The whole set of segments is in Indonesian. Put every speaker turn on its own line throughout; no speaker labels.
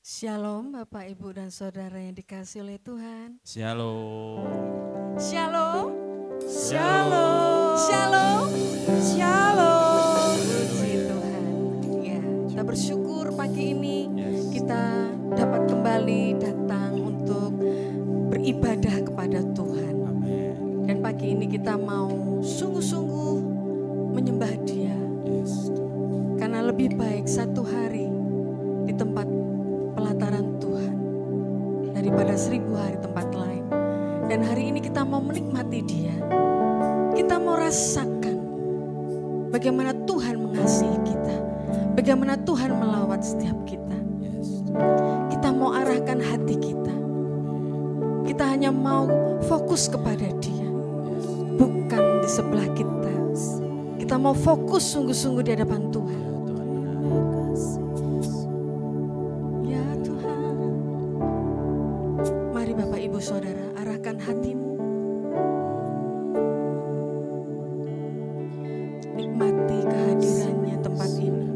Shalom Bapak Ibu dan Saudara yang dikasihi oleh Tuhan.
Shalom.
Shalom.
Shalom.
Shalom.
Shalom.
Puji Tuhan. Ya, kita bersyukur pagi ini
Yes.
kita dapat kembali datang untuk beribadah kepada Tuhan.
Amin.
Dan pagi ini kita mau sungguh-sungguh menyembah Dia.
Yes.
Karena lebih baik satu hari di tempat pelataran Tuhan daripada 1000 hari tempat lain. Dan hari ini kita mau menikmati Dia. Kita mau rasakan bagaimana Tuhan mengasihi kita, bagaimana Tuhan melawat setiap kita.
Yes.
Kita mau arahkan hati kita. Kita hanya mau fokus kepada Dia, bukan di sebelah kita. Kita mau fokus sungguh-sungguh di hadapan Tuhan. Ya Tuhan, mari Bapak Ibu Saudara arahkan hatimu. Nikmati kehadirannya tempat ini.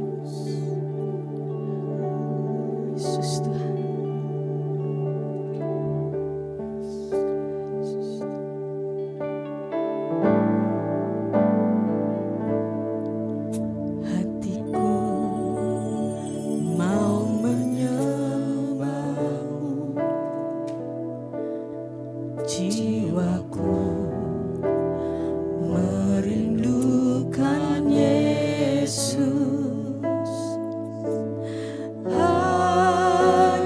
Yesus Tuhan. Hatiku mau menyembahmu, jiwaku merindukan Yesus. Hanya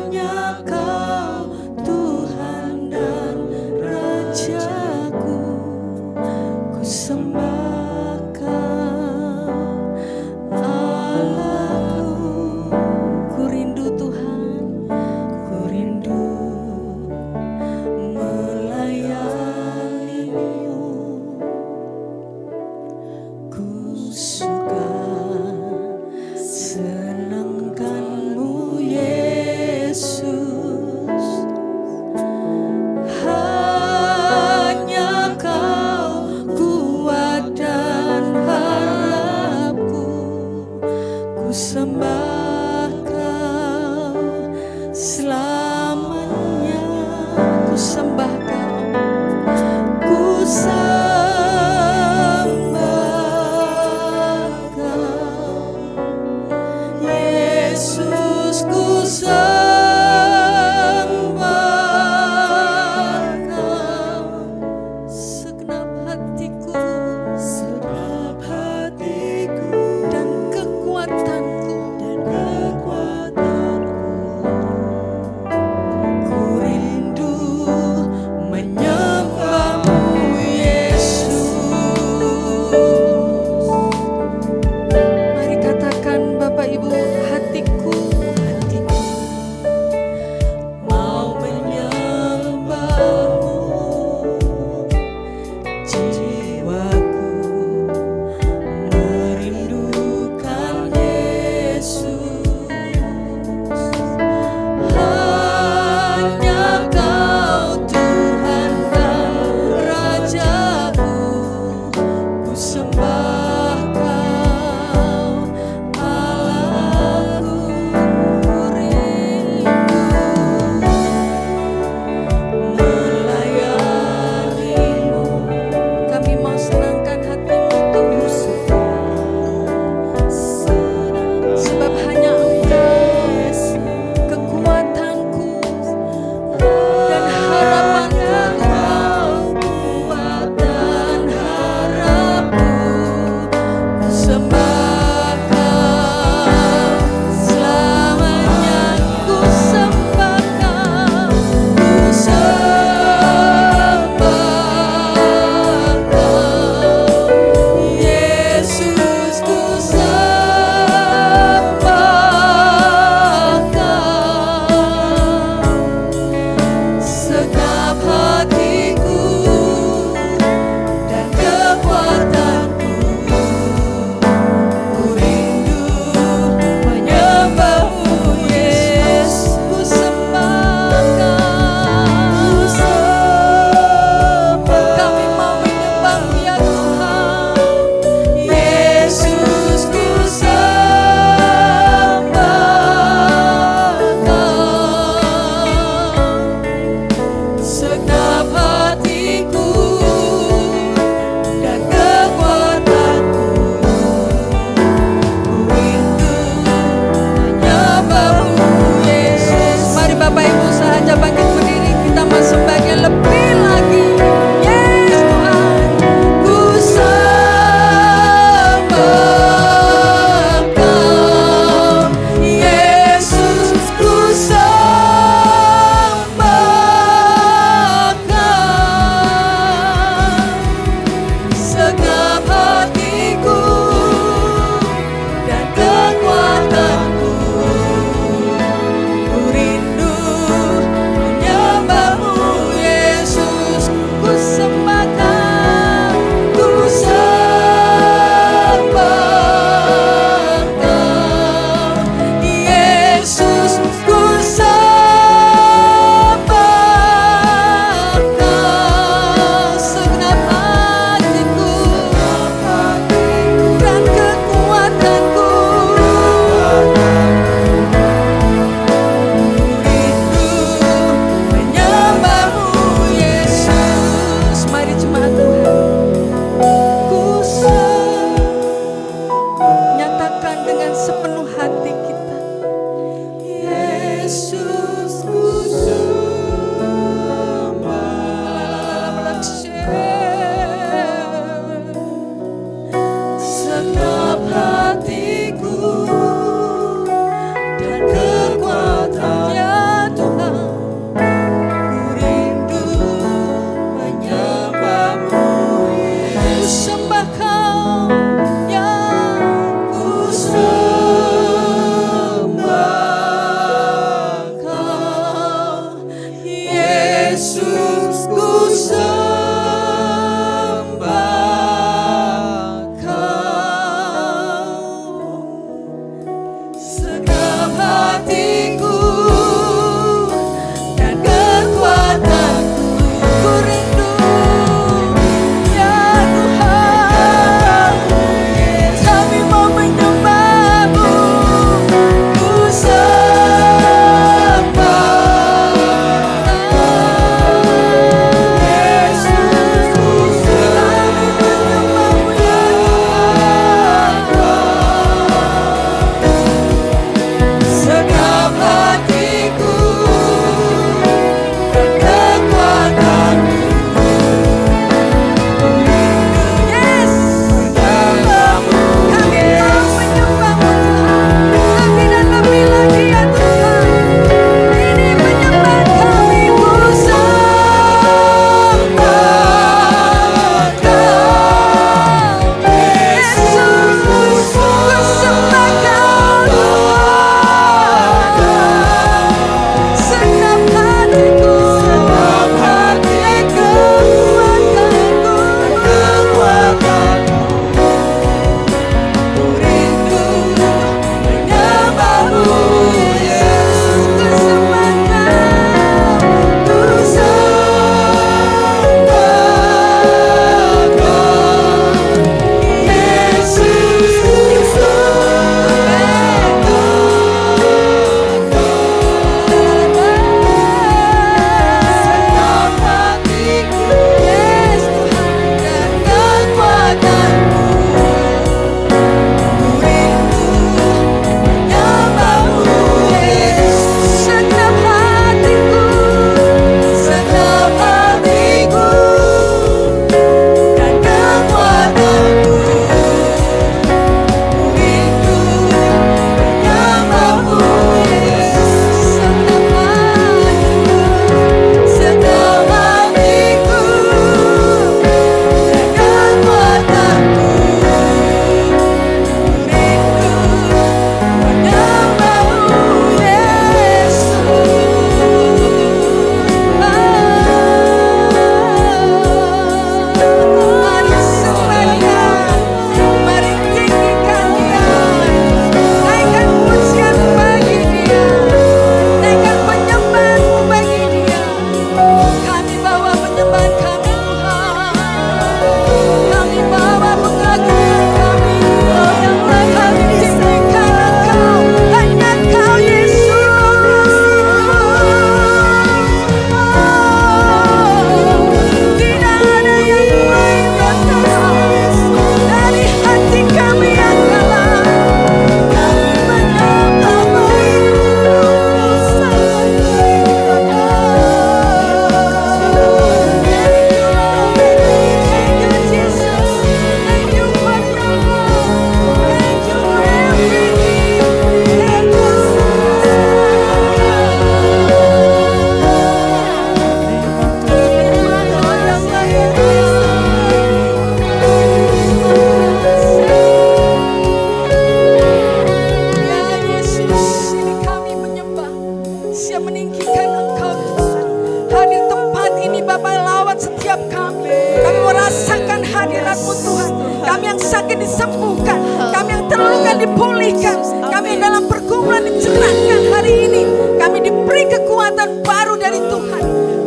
siap meninggikan Engkau Tuhan. Hadir tempat ini Bapa, lawat setiap kami. Kami merasakan hadirat-Mu Tuhan. Kami yang sakit disembuhkan, kami yang terluka dipulihkan, kami yang dalam pergumulan dicerahkan hari ini. Kami diberi kekuatan baru dari Tuhan.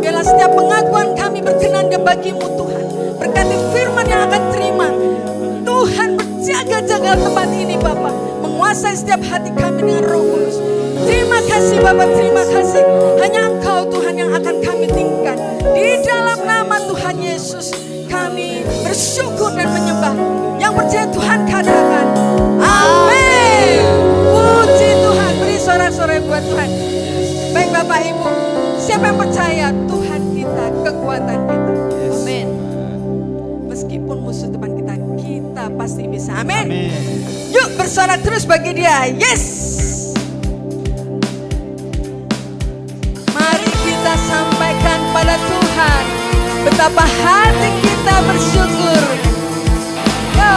Biarlah setiap pengakuan kami berkenan bagi-Mu Tuhan. Berkati firman yang akan terima. Tuhan berjaga-jaga tempat ini Bapa, menguasai setiap hati kami dengan Roh Kudus. Terima kasih Bapa, terima kasih. Hanya Engkau Tuhan yang akan kami tinggikan. Di dalam nama Tuhan Yesus kami bersyukur dan menyembah. Yang percaya Tuhan katakan amin. Puji Tuhan, beri sorak-sorai buat Tuhan. Baik Bapak Ibu, siapa yang percaya Tuhan kita, kekuatan kita. Amin. Meskipun musuh depan kita, kita pasti bisa. Amin. Yuk bersorak terus bagi Dia. Yes. Mari kita sampaikan pada Tuhan betapa hati kita bersyukur. Yo.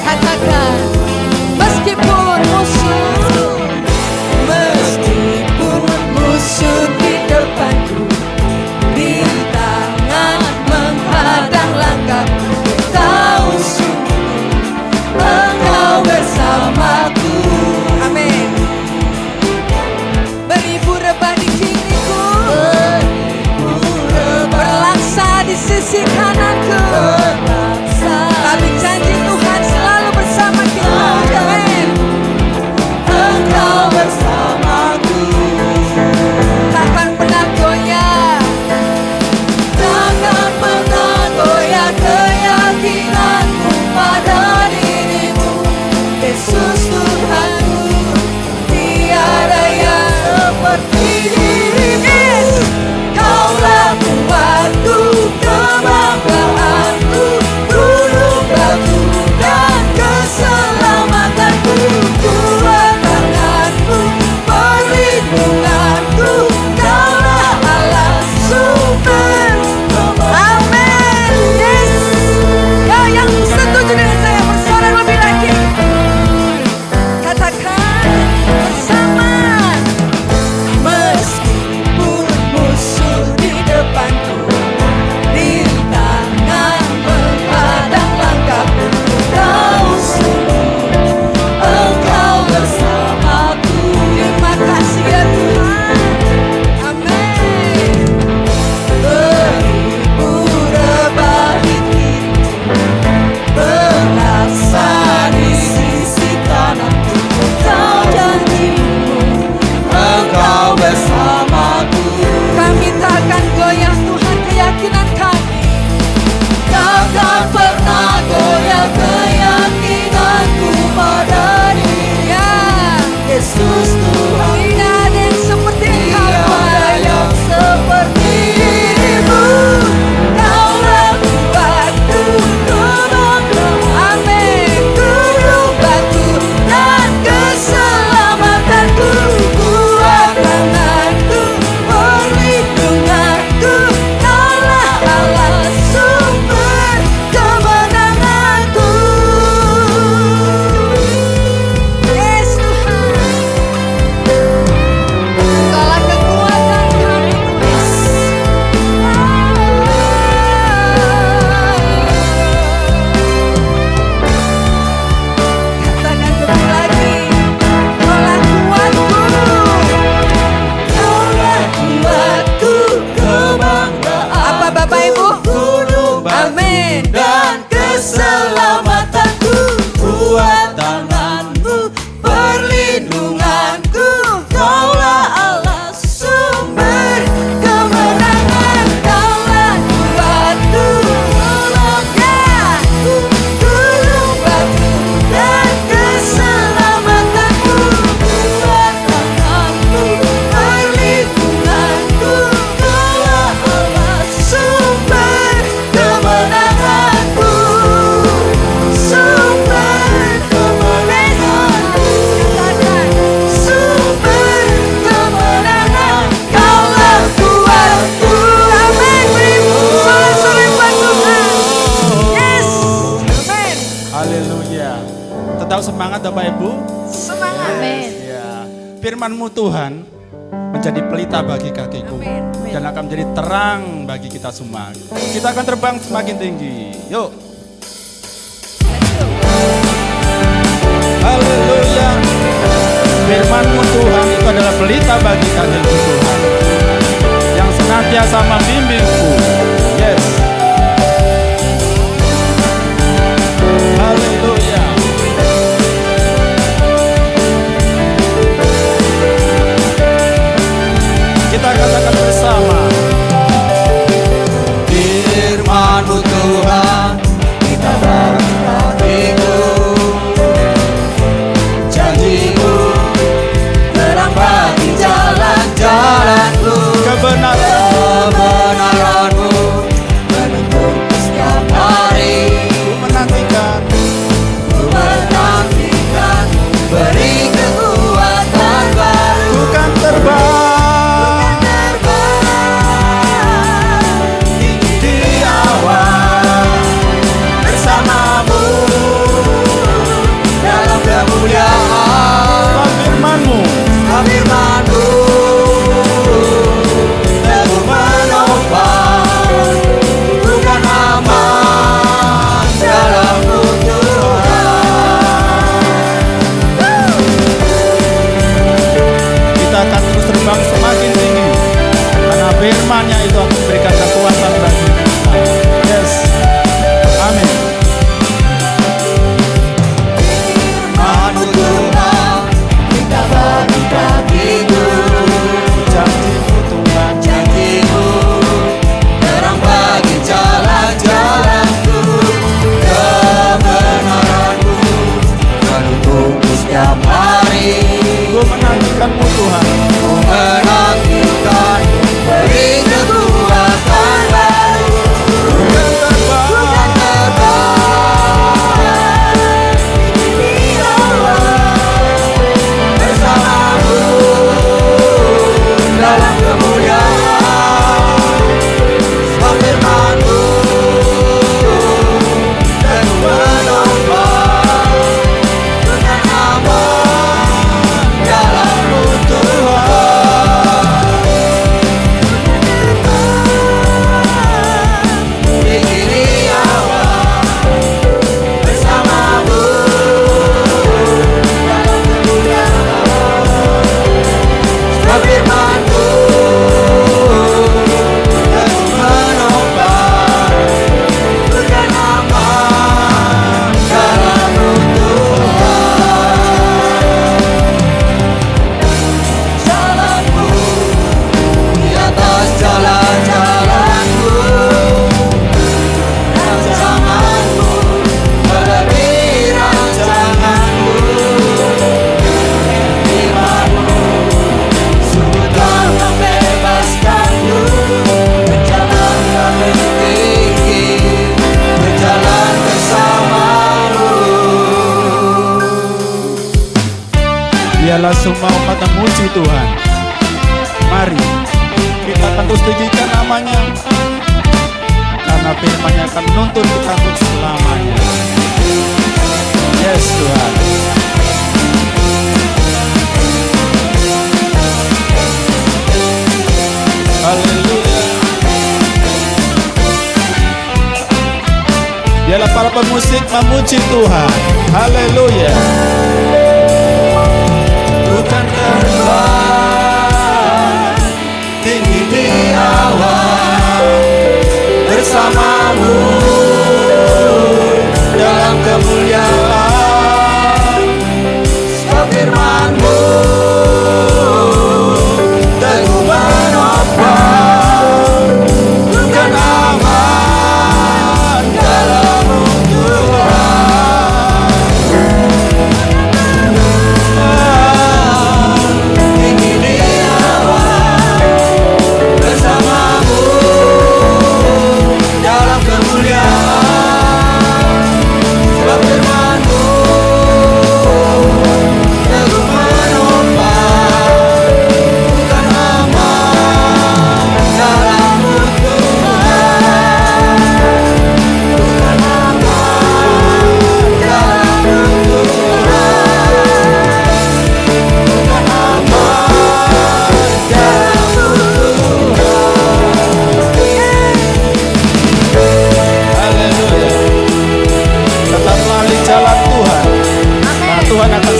Katakan, meskipun musuh di depanku, rintangan menghadang langkahku, tahu sungguh Engkau bersamaku. Amin. Beribu
Haleluya. Tetap semangat Bapak Ibu.
Semangat.
Amin.
Ya. Firman-Mu Tuhan menjadi pelita bagi kakiku.
Amin.
Dan akan menjadi terang bagi kita semua. Kita akan terbang semakin tinggi. Yuk. Haleluya. Firman-Mu Tuhan itu adalah pelita bagi kakiku Tuhan, yang senantiasa membimbingku. Yes. Haleluya. Kita katakan bersama.
Firman-Mu Tuhan kita bagi kakiku, janji-Mu terang bagi jalan-jalanku, kebenaran-Mu menuntun setiap hari.
Ku menantikan
Beri kekuatan baru.
ku kan terbang
Tinggi di awan bersama-Mu dalam kemuliaan.
firman-Mu.
Firman-Mu teguh menopang, bukan aman dalam-Mu
Kita akan terus terbang semakin tinggi, karena firman-Nya itu akan memberikan kekuatan bagi kita. Yes. Amin.
Firman-Mu Tuhan kita bagi kakiku,
Janji-Mu Tuhan,
janji-Mu terang bagi jalan-jalanku, kebenaran-Mu menuntunku setiap hari.
ku menantikan-Mu Tuhan.
Ku menantikan beri kekuatan baru.
Bukan terbang
Di awan bersama-Mu dalam kemuliaan. Sebab firman-Mu teguh menopang, bukan aman dalam-Mu Tuhan. Tinggi di awan bersama-Mu dalam kemuliaan. Sebab firman-Mu teguh menopang, bukan aman dalam-Mu Tuhan. Jalan-Mu di atas jalan-jalanku, rancangan-Mu melebihi rancanganku. Firman-Mu sungguh telah membebaskanku, berjalan lebih tinggi, berjalan bersama-Mu.
Biarlah semua umat memuji Tuhan. Mari kita akan terus tinggikan namanya, karena firman-Nya akan menuntun kita untuk selamanya. Yes Tuhan. Haleluya. Biarlah para pemusik memuji Tuhan. Haleluya.
Bukan terbang tinggi di awan bersama-Mu dalam kemuliaan. Sebab firman-Mu teguh menopang, bukan aman dalam-Mu Tuhan. Tinggi di awan bersama-Mu dalam kemuliaan. Sebab firman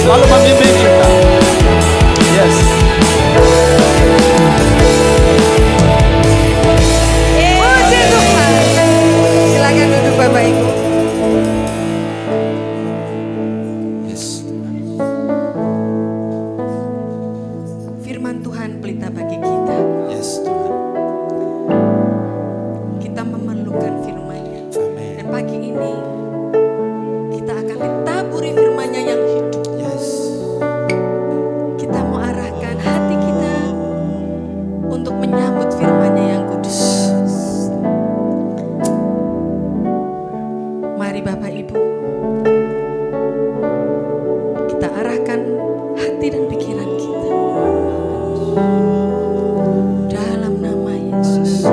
selalu membimbing kita. Yes.
Puji Tuhan. Silakan duduk Bapak Ibu.
Yes.
Firman Tuhan pelita bagi kita.
Yes Tuhan.
Kita memerlukan firman-Nya.
Amin.
Dan pagi ini kita akan ditaburi firman-Nya yang hidup.
Yes.
Kita mau arahkan hati kita untuk menyambut firman-Nya yang kudus. Mari Bapak Ibu, kita arahkan hati dan pikiran kita dalam nama Yesus.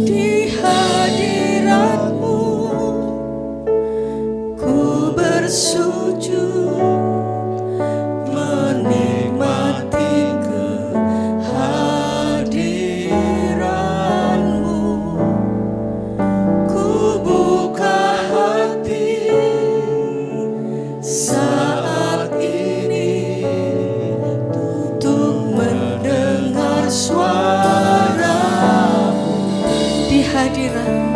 Di hadirat-Mu ku bersujud menikmati kehadiran-Mu. Ku buka hati saat ini untuk mendengar suara-Mu di hadirat-Mu.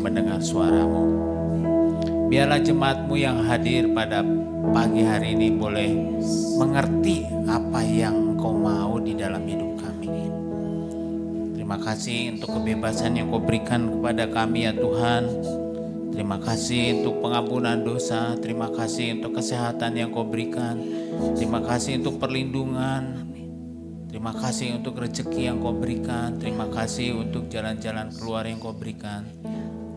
mendengar suara-Mu. Biarlah jemaat-Mu yang hadir pada pagi hari ini boleh mengerti apa yang Engkau mau di dalam hidup kami. Terima kasih untuk kebebasan yang Kau berikan kepada kami ya Tuhan. Terima kasih untuk pengampunan dosa. Terima kasih untuk kesehatan yang Kau berikan. Terima kasih untuk perlindungan. Terima kasih untuk rezeki yang Kau berikan. Terima kasih untuk jalan-jalan keluar yang Kau berikan.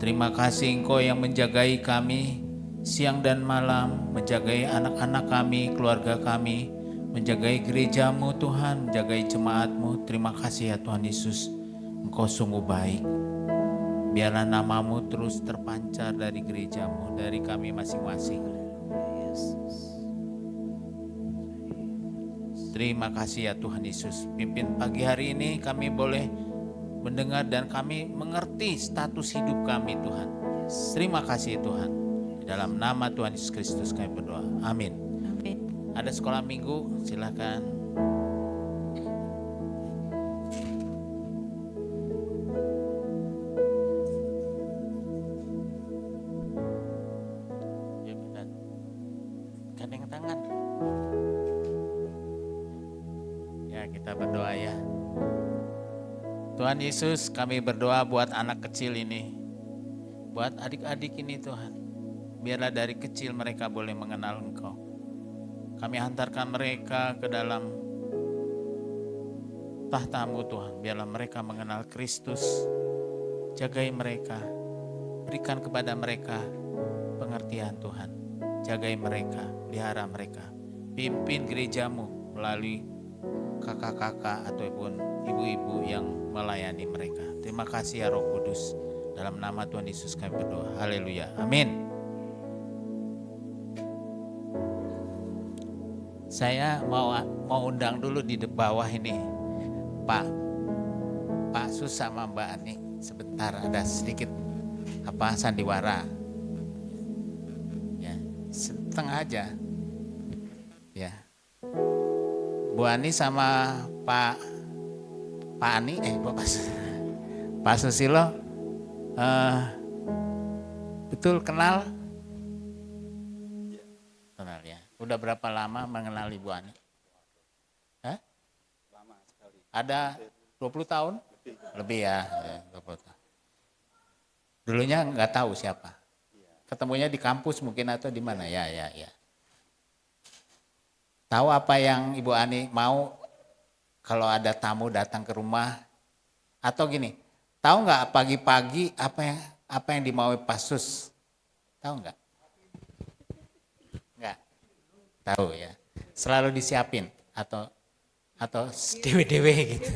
Terima kasih Engkau yang menjagai kami siang dan malam, menjagai anak-anak kami, keluarga kami, menjagai gereja-Mu Tuhan, menjagai jemaat-Mu. Terima kasih ya Tuhan Yesus, Engkau sungguh baik. Biarlah nama-Mu terus terpancar dari gereja-Mu, dari kami masing-masing. Terima kasih ya Tuhan Yesus. Pimpin pagi hari ini kami boleh mendengar dan kami mengerti status hidup kami Tuhan. Terima kasih Tuhan. Di dalam nama Tuhan Yesus Kristus kami berdoa. Amin.
Amin.
Ada sekolah minggu, silakan. Gandeng tangan. Ya, kita berdoa ya. Tuhan Yesus, kami berdoa buat anak kecil ini, buat adik-adik ini Tuhan. Biarlah dari kecil mereka boleh mengenal Engkau. Kami hantarkan mereka ke dalam tahta-Mu Tuhan. Biarlah mereka mengenal Kristus. Jagai mereka, berikan kepada mereka pengertian Tuhan. Jagai mereka, pelihara mereka. Pimpin gereja-Mu melalui kakak-kakak ataupun ibu-ibu yang melayani mereka. Terima kasih ya Roh Kudus. Dalam nama Tuhan Yesus kami berdoa. Haleluya. Amin. Saya mau undang dulu di bawah ini Pak Sus sama Mbak Ani. Sebentar ada sedikit sandiwara. Ya, setengah aja. Ya. Bu Ani sama Pak Ani, Pak Susilo, betul kenal? Kenal ya. Udah berapa lama mengenal Ibu Ani? Hah?
Lama sekali.
Ada 20 tahun? Lebih ya 20 tahun. Dulunya nggak tahu siapa. Ketemunya di kampus mungkin atau di mana? Ya. Tahu apa yang Ibu Ani mau kalau ada tamu datang ke rumah? Atau gini, tahu nggak pagi-pagi apa yang dimau Pak Sus? Tahu nggak? Nggak. Tahu ya. Selalu disiapin atau dewe-dewe gitu.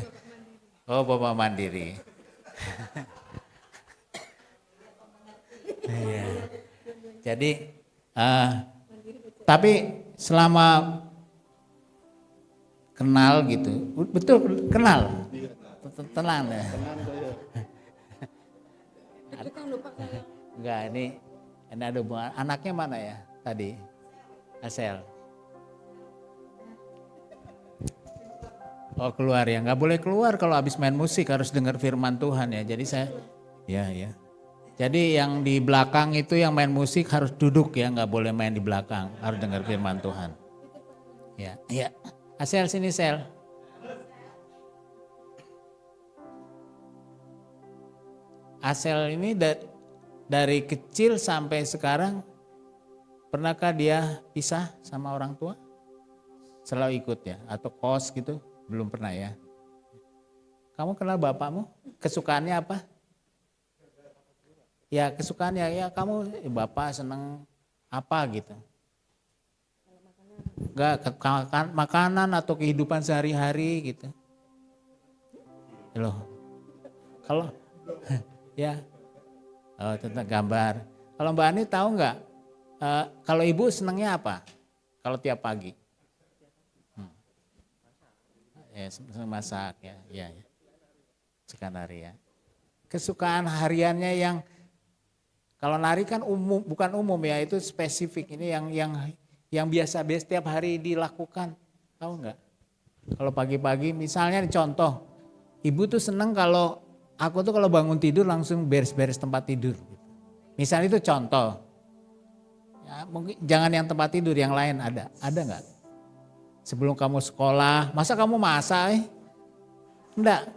Oh, bapak mandiri. Ya. Jadi, tapi selama kenal gitu, betul kenal, tenang ya. Enggak, ini ada hubungan. Anaknya mana ya tadi? Asel. Oh keluar ya, nggak boleh keluar kalau habis main musik, harus dengar firman Tuhan ya. Jadi saya, ya. Jadi yang di belakang itu yang main musik harus duduk ya, nggak boleh main di belakang, harus dengar firman Tuhan. Ya. Asel sini Sel. Asel ini dari kecil sampai sekarang, pernahkah dia pisah sama orang tua? Selalu ikut ya, atau kos gitu? Belum pernah ya. Kamu kenal bapakmu? Kesukaannya apa? Ya kesukaannya ya kamu bapak seneng apa gitu? Enggak, makanan atau kehidupan sehari-hari gitu. Loh. Kalau ya. Oh, tentang gambar. Kalau Mbak Ani tahu enggak? Kalau ibu senangnya apa? Kalau tiap pagi? Ya, masak ya. Suka nari ya. Kesukaan hariannya yang kalau nari kan umum, bukan umum ya, itu spesifik. Ini yang biasa setiap hari dilakukan. Tahu enggak? Kalau pagi-pagi misalnya contoh, ibu tuh seneng kalau aku tuh kalau bangun tidur langsung beres-beres tempat tidur. Gitu. Misal itu contoh. Ya, mungkin jangan yang tempat tidur, yang lain ada nggak? Sebelum kamu sekolah, masa kamu masak? Enggak,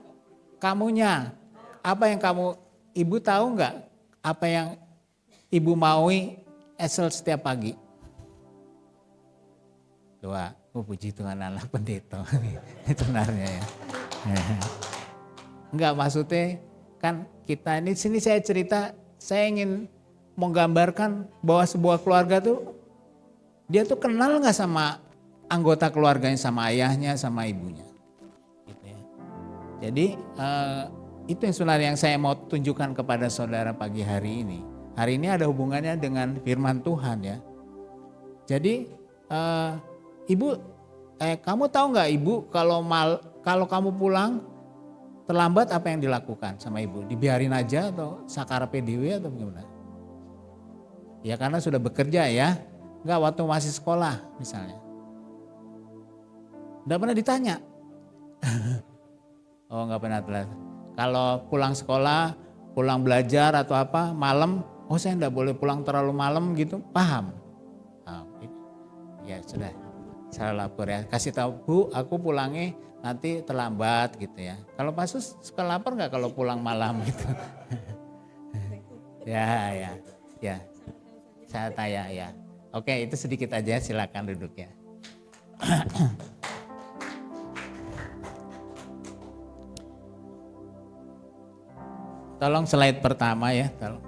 kamunya. Apa yang ibu tahu nggak? Apa yang ibu maui esel setiap pagi? Doa. Puji Tuhan Allah pendeta. Itu benarnya ya. Enggak, maksudnya kan kita ini sini saya cerita, saya ingin menggambarkan bahwa sebuah keluarga tuh dia tuh kenal nggak sama anggota keluarganya, sama ayahnya, sama ibunya. Gitu ya. Jadi itu yang sebenarnya yang saya mau tunjukkan kepada saudara pagi hari ini. Hari ini ada hubungannya dengan firman Tuhan ya. Jadi ibu, kamu tahu nggak ibu kalau kamu pulang terlambat apa yang dilakukan sama ibu? Dibiarin aja atau sakara PDW atau bagaimana? Ya karena sudah bekerja ya, nggak waktu masih sekolah misalnya. Nggak pernah ditanya. Oh nggak pernah telat. Kalau pulang sekolah, pulang belajar atau apa malam, oh saya nggak boleh pulang terlalu malam gitu, paham? Ya sudah, saya lapor ya. Kasih tahu Bu, aku pulangnya nanti terlambat gitu ya. Kalau Pasus suka lapor nggak kalau pulang malam gitu? Ya. Saya tanya ya. Oke, itu sedikit aja, silakan duduk ya. Tolong slide pertama ya, tolong.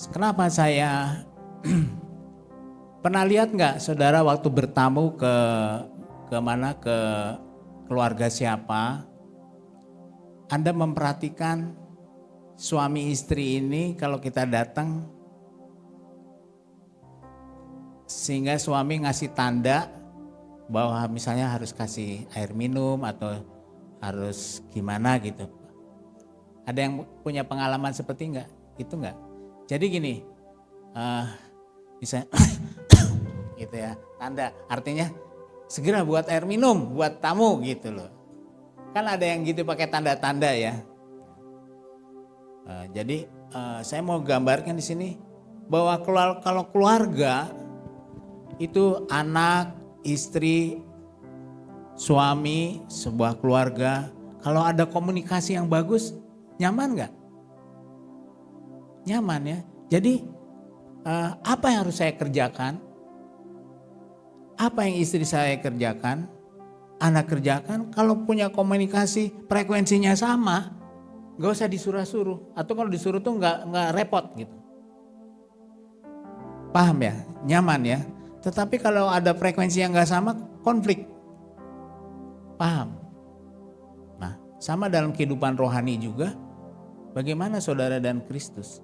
Kenapa saya pernah lihat nggak saudara waktu bertamu ke mana, ke keluarga siapa, Anda memperhatikan suami istri ini kalau kita datang sehingga suami ngasih tanda bahwa misalnya harus kasih air minum atau harus gimana gitu. Ada yang punya pengalaman seperti enggak? Itu enggak? Jadi gini, misalnya gitu ya, tanda artinya segera buat air minum buat tamu gitu loh. Kan ada yang gitu pakai tanda-tanda ya. Jadi saya mau gambarkan di sini bahwa kalau keluarga itu anak, istri, suami, sebuah keluarga, kalau ada komunikasi yang bagus, nyaman nggak? Nyaman ya. Jadi apa yang harus saya kerjakan? Apa yang istri saya kerjakan? Anak kerjakan? Kalau punya komunikasi frekuensinya sama, nggak usah disuruh-suruh. Atau kalau disuruh tuh nggak repot gitu. Paham ya? Nyaman ya. Tetapi kalau ada frekuensi yang nggak sama, konflik. Paham? Nah, sama dalam kehidupan rohani juga. Bagaimana saudara dan Kristus?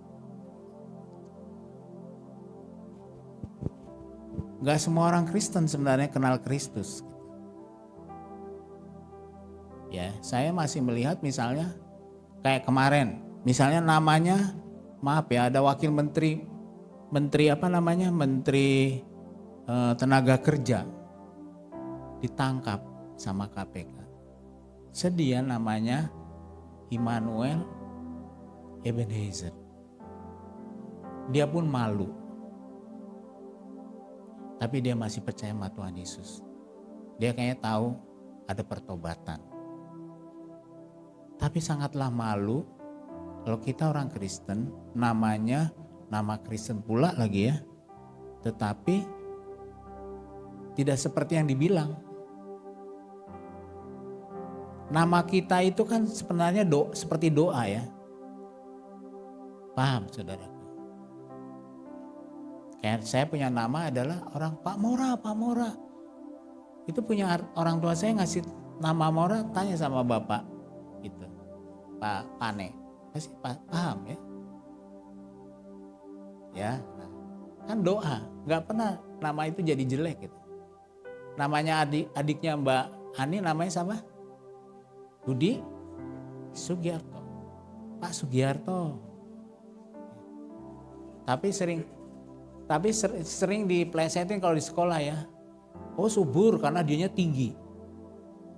Gak semua orang Kristen sebenarnya kenal Kristus. Ya, saya masih melihat misalnya kayak kemarin, misalnya namanya, maaf ya, ada wakil menteri apa namanya, menteri tenaga kerja ditangkap sama KPK. Sedih namanya Immanuel Ebenezer. Dia pun malu. Tapi dia masih percaya sama Tuhan Yesus. Dia kayaknya tahu ada pertobatan. Tapi sangatlah malu kalau kita orang Kristen, namanya nama Kristen pula lagi ya. Tetapi tidak seperti yang dibilang. Nama kita itu kan sebenarnya seperti doa ya. Paham saudara? Kayak saya punya nama adalah orang Pak Mora. Itu punya orang tua saya ngasih nama Mora, tanya sama bapak gitu. Pak Pane. Pasti paham ya? Ya, nah, kan doa, nggak pernah nama itu jadi jelek gitu. Namanya adiknya Mbak Ani namanya siapa? Budi Sugiarto. Pak Sugiarto. Tapi sering diplesetin kalau di sekolah ya. Oh subur karena dianya tinggi.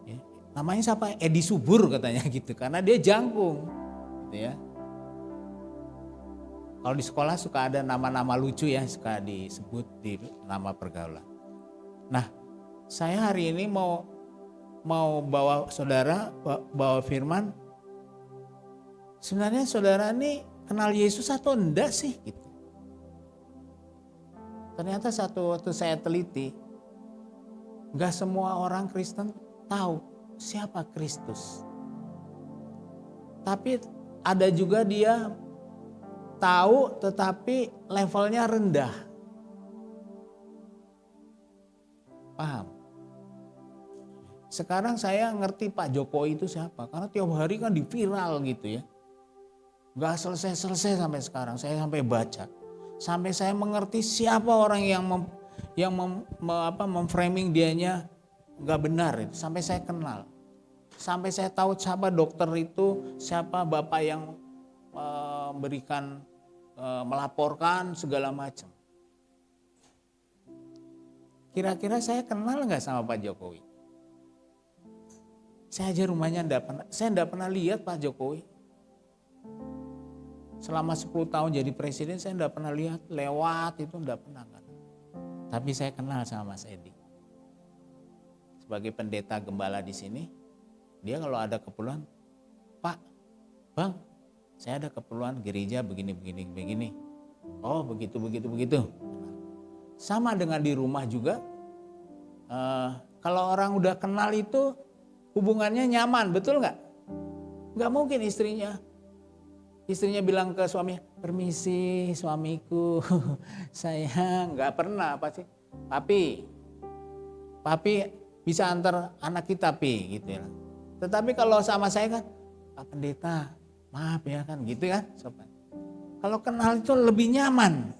Ya. Namanya siapa? Edi Subur katanya gitu. Karena dia jangkung. Gitu ya. Kalau di sekolah suka ada nama-nama lucu ya. Suka disebut di nama pergaulan. Nah saya hari ini mau bawa saudara, bawa firman. Sebenarnya saudara ini kenal Yesus atau enggak sih? Gitu. Ternyata waktu saya teliti, gak semua orang Kristen tahu siapa Kristus. Tapi ada juga dia tahu tetapi levelnya rendah. Paham? Sekarang saya ngerti Pak Jokowi itu siapa. Karena tiap hari kan viral gitu ya. Gak selesai-selesai sampai sekarang. Saya sampai baca. Sampai saya mengerti siapa orang yang memframing dianya nggak benar itu. Sampai saya kenal, sampai saya tahu siapa dokter itu, siapa bapak yang melaporkan segala macam. Kira-kira saya kenal nggak sama Pak Jokowi? Saya aja rumahnya saya enggak pernah lihat Pak Jokowi. Selama 10 tahun jadi presiden saya enggak pernah lihat, lewat itu enggak pernah kan. Tapi saya kenal sama Mas Edi. Sebagai pendeta gembala di sini, dia kalau ada keperluan, Pak, Bang, saya ada keperluan gereja begini. Oh begitu. Sama dengan di rumah juga, kalau orang udah kenal itu hubungannya nyaman, betul nggak? Nggak mungkin istrinya bilang ke suaminya, permisi suamiku, saya nggak pernah pasti, papi bisa antar anak kita pi gitu ya. Tetapi kalau sama saya kan, Pak Pendeta, maaf ya kan gitu kan sopan. Kalau kenal itu lebih nyaman.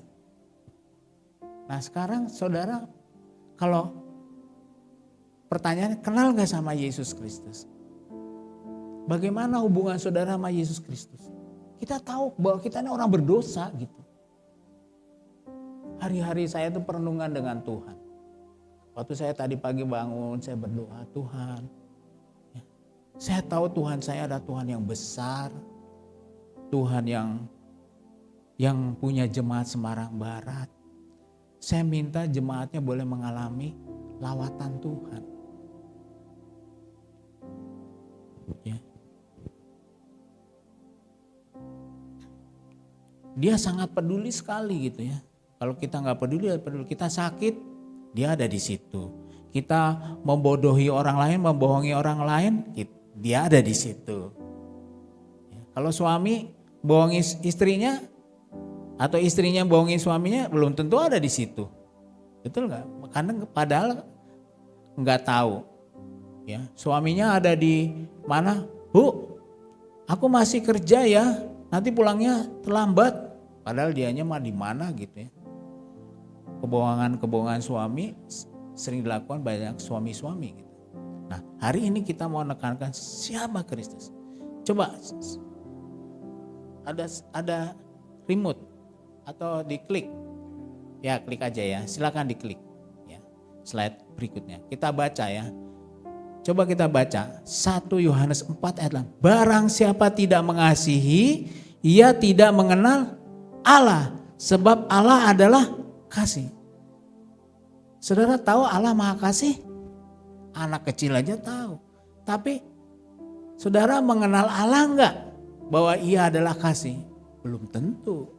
Nah sekarang saudara, kalau pertanyaannya kenal gak sama Yesus Kristus? Bagaimana hubungan saudara sama Yesus Kristus? Kita tahu bahwa kita ini orang berdosa gitu. Hari-hari saya itu perenungan dengan Tuhan. Waktu saya tadi pagi bangun, saya berdoa, Tuhan. Ya, saya tahu Tuhan saya ada Tuhan yang besar. Tuhan yang punya jemaat Semarang Barat. Saya minta jemaatnya boleh mengalami lawatan Tuhan. Ya. Dia sangat peduli sekali gitu ya. Kalau kita nggak peduli, kita sakit, dia ada di situ. Kita membodohi orang lain, membohongi orang lain, dia ada di situ. Ya. Kalau suami bohongi istrinya atau istrinya bohongi suaminya, belum tentu ada di situ. Betul nggak? Karena padahal nggak tahu. Ya, suaminya ada di mana? Bu, aku masih kerja ya. Nanti pulangnya terlambat. Padahal dianya mah di mana gitu ya. Kebohongan suami sering dilakukan banyak suami-suami gitu. Nah, hari ini kita mau menekankan siapa Kristus. Coba ada remote atau diklik. Ya, klik aja ya. Silakan diklik ya. Slide berikutnya. Kita baca ya. Coba kita baca 1 Yohanes 4 ayat 8. Barang siapa tidak mengasihi, ia tidak mengenal Allah, sebab Allah adalah kasih. Saudara tahu Allah Maha Kasih? Anak kecil aja tahu. Tapi saudara mengenal Allah enggak? Bahwa ia adalah kasih? Belum tentu.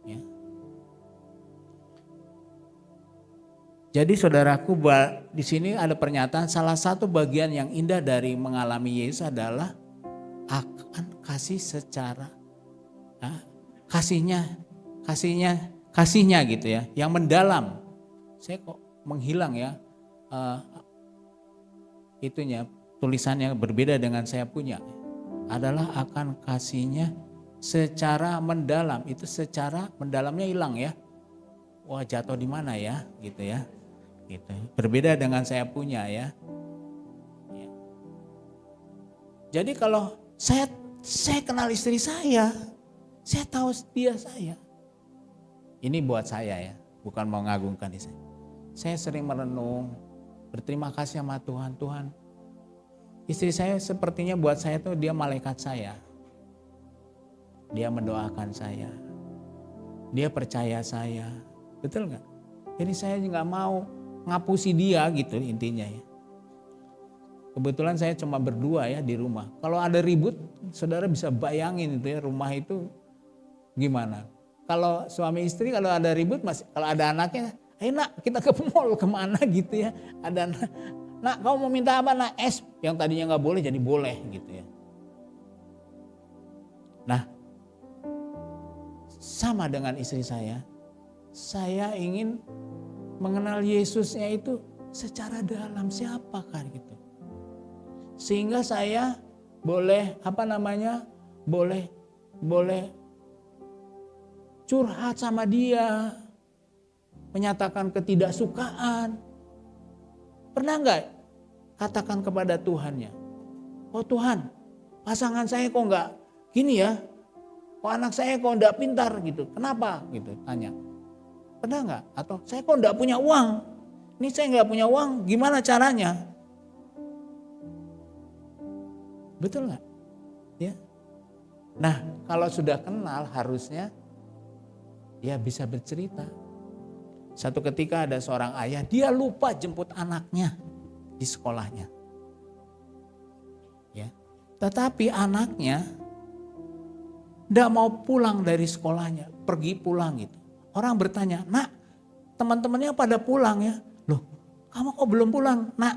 Ya. Jadi saudaraku, di sini ada pernyataan salah satu bagian yang indah dari mengalami Yesus adalah akan kasih secara kasihnya gitu ya, yang mendalam. Saya kok menghilang ya itunya, tulisannya berbeda dengan saya punya. Adalah akan kasihnya secara mendalam. Itu secara mendalamnya hilang ya. Wah, jatuh di mana ya gitu ya. Gitu. Berbeda dengan saya punya ya. Jadi kalau Saya kenal istri saya tahu dia saya. Ini buat saya ya, bukan mau mengagungkan istri. Saya sering merenung, berterima kasih sama Tuhan. Tuhan, istri saya sepertinya buat saya tuh dia malaikat saya. Dia mendoakan saya, dia percaya saya, betul nggak? Jadi saya nggak mau ngapusi dia gitu intinya ya. Kebetulan saya cuma berdua ya di rumah. Kalau ada ribut, saudara bisa bayangin itu ya, rumah itu gimana. Kalau suami istri kalau ada ribut, kalau ada anaknya, ayo nak kita ke mall kemana gitu ya. Ada anak, nak kamu mau minta apa nak? Es yang tadinya nggak boleh jadi boleh gitu ya. Nah, sama dengan istri saya ingin mengenal Yesusnya itu secara dalam, siapakah gitu. Sehingga saya boleh boleh curhat sama dia, menyatakan ketidaksukaan. Pernah nggak katakan kepada Tuhannya, oh Tuhan, pasangan saya kok nggak gini ya, kok anak saya kok nggak pintar gitu, kenapa gitu, tanya. Pernah nggak? Atau saya kok nggak punya uang, ini saya nggak punya uang, gimana caranya? Betul nggak? Ya. Nah, kalau sudah kenal harusnya ya bisa bercerita. Satu ketika ada seorang ayah, dia lupa jemput anaknya di sekolahnya. Ya. Tetapi anaknya enggak mau pulang dari sekolahnya, pergi pulang gitu. Orang bertanya, "Nak, teman-temannya pada pulang ya?" "Loh, kamu kok belum pulang?" "Nak,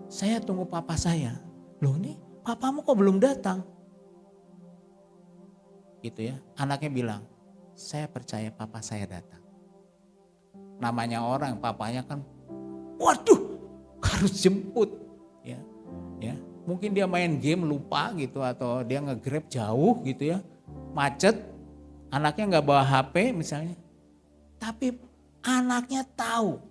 saya tunggu papa saya." "Loh, nih papamu kok belum datang?" Gitu ya. Anaknya bilang, "Saya percaya papa saya datang." Namanya orang, papanya kan, waduh, harus jemput. Ya, ya. Mungkin dia main game lupa gitu, atau dia nge-grab jauh gitu ya, macet. Anaknya nggak bawa HP misalnya. Tapi anaknya tahu,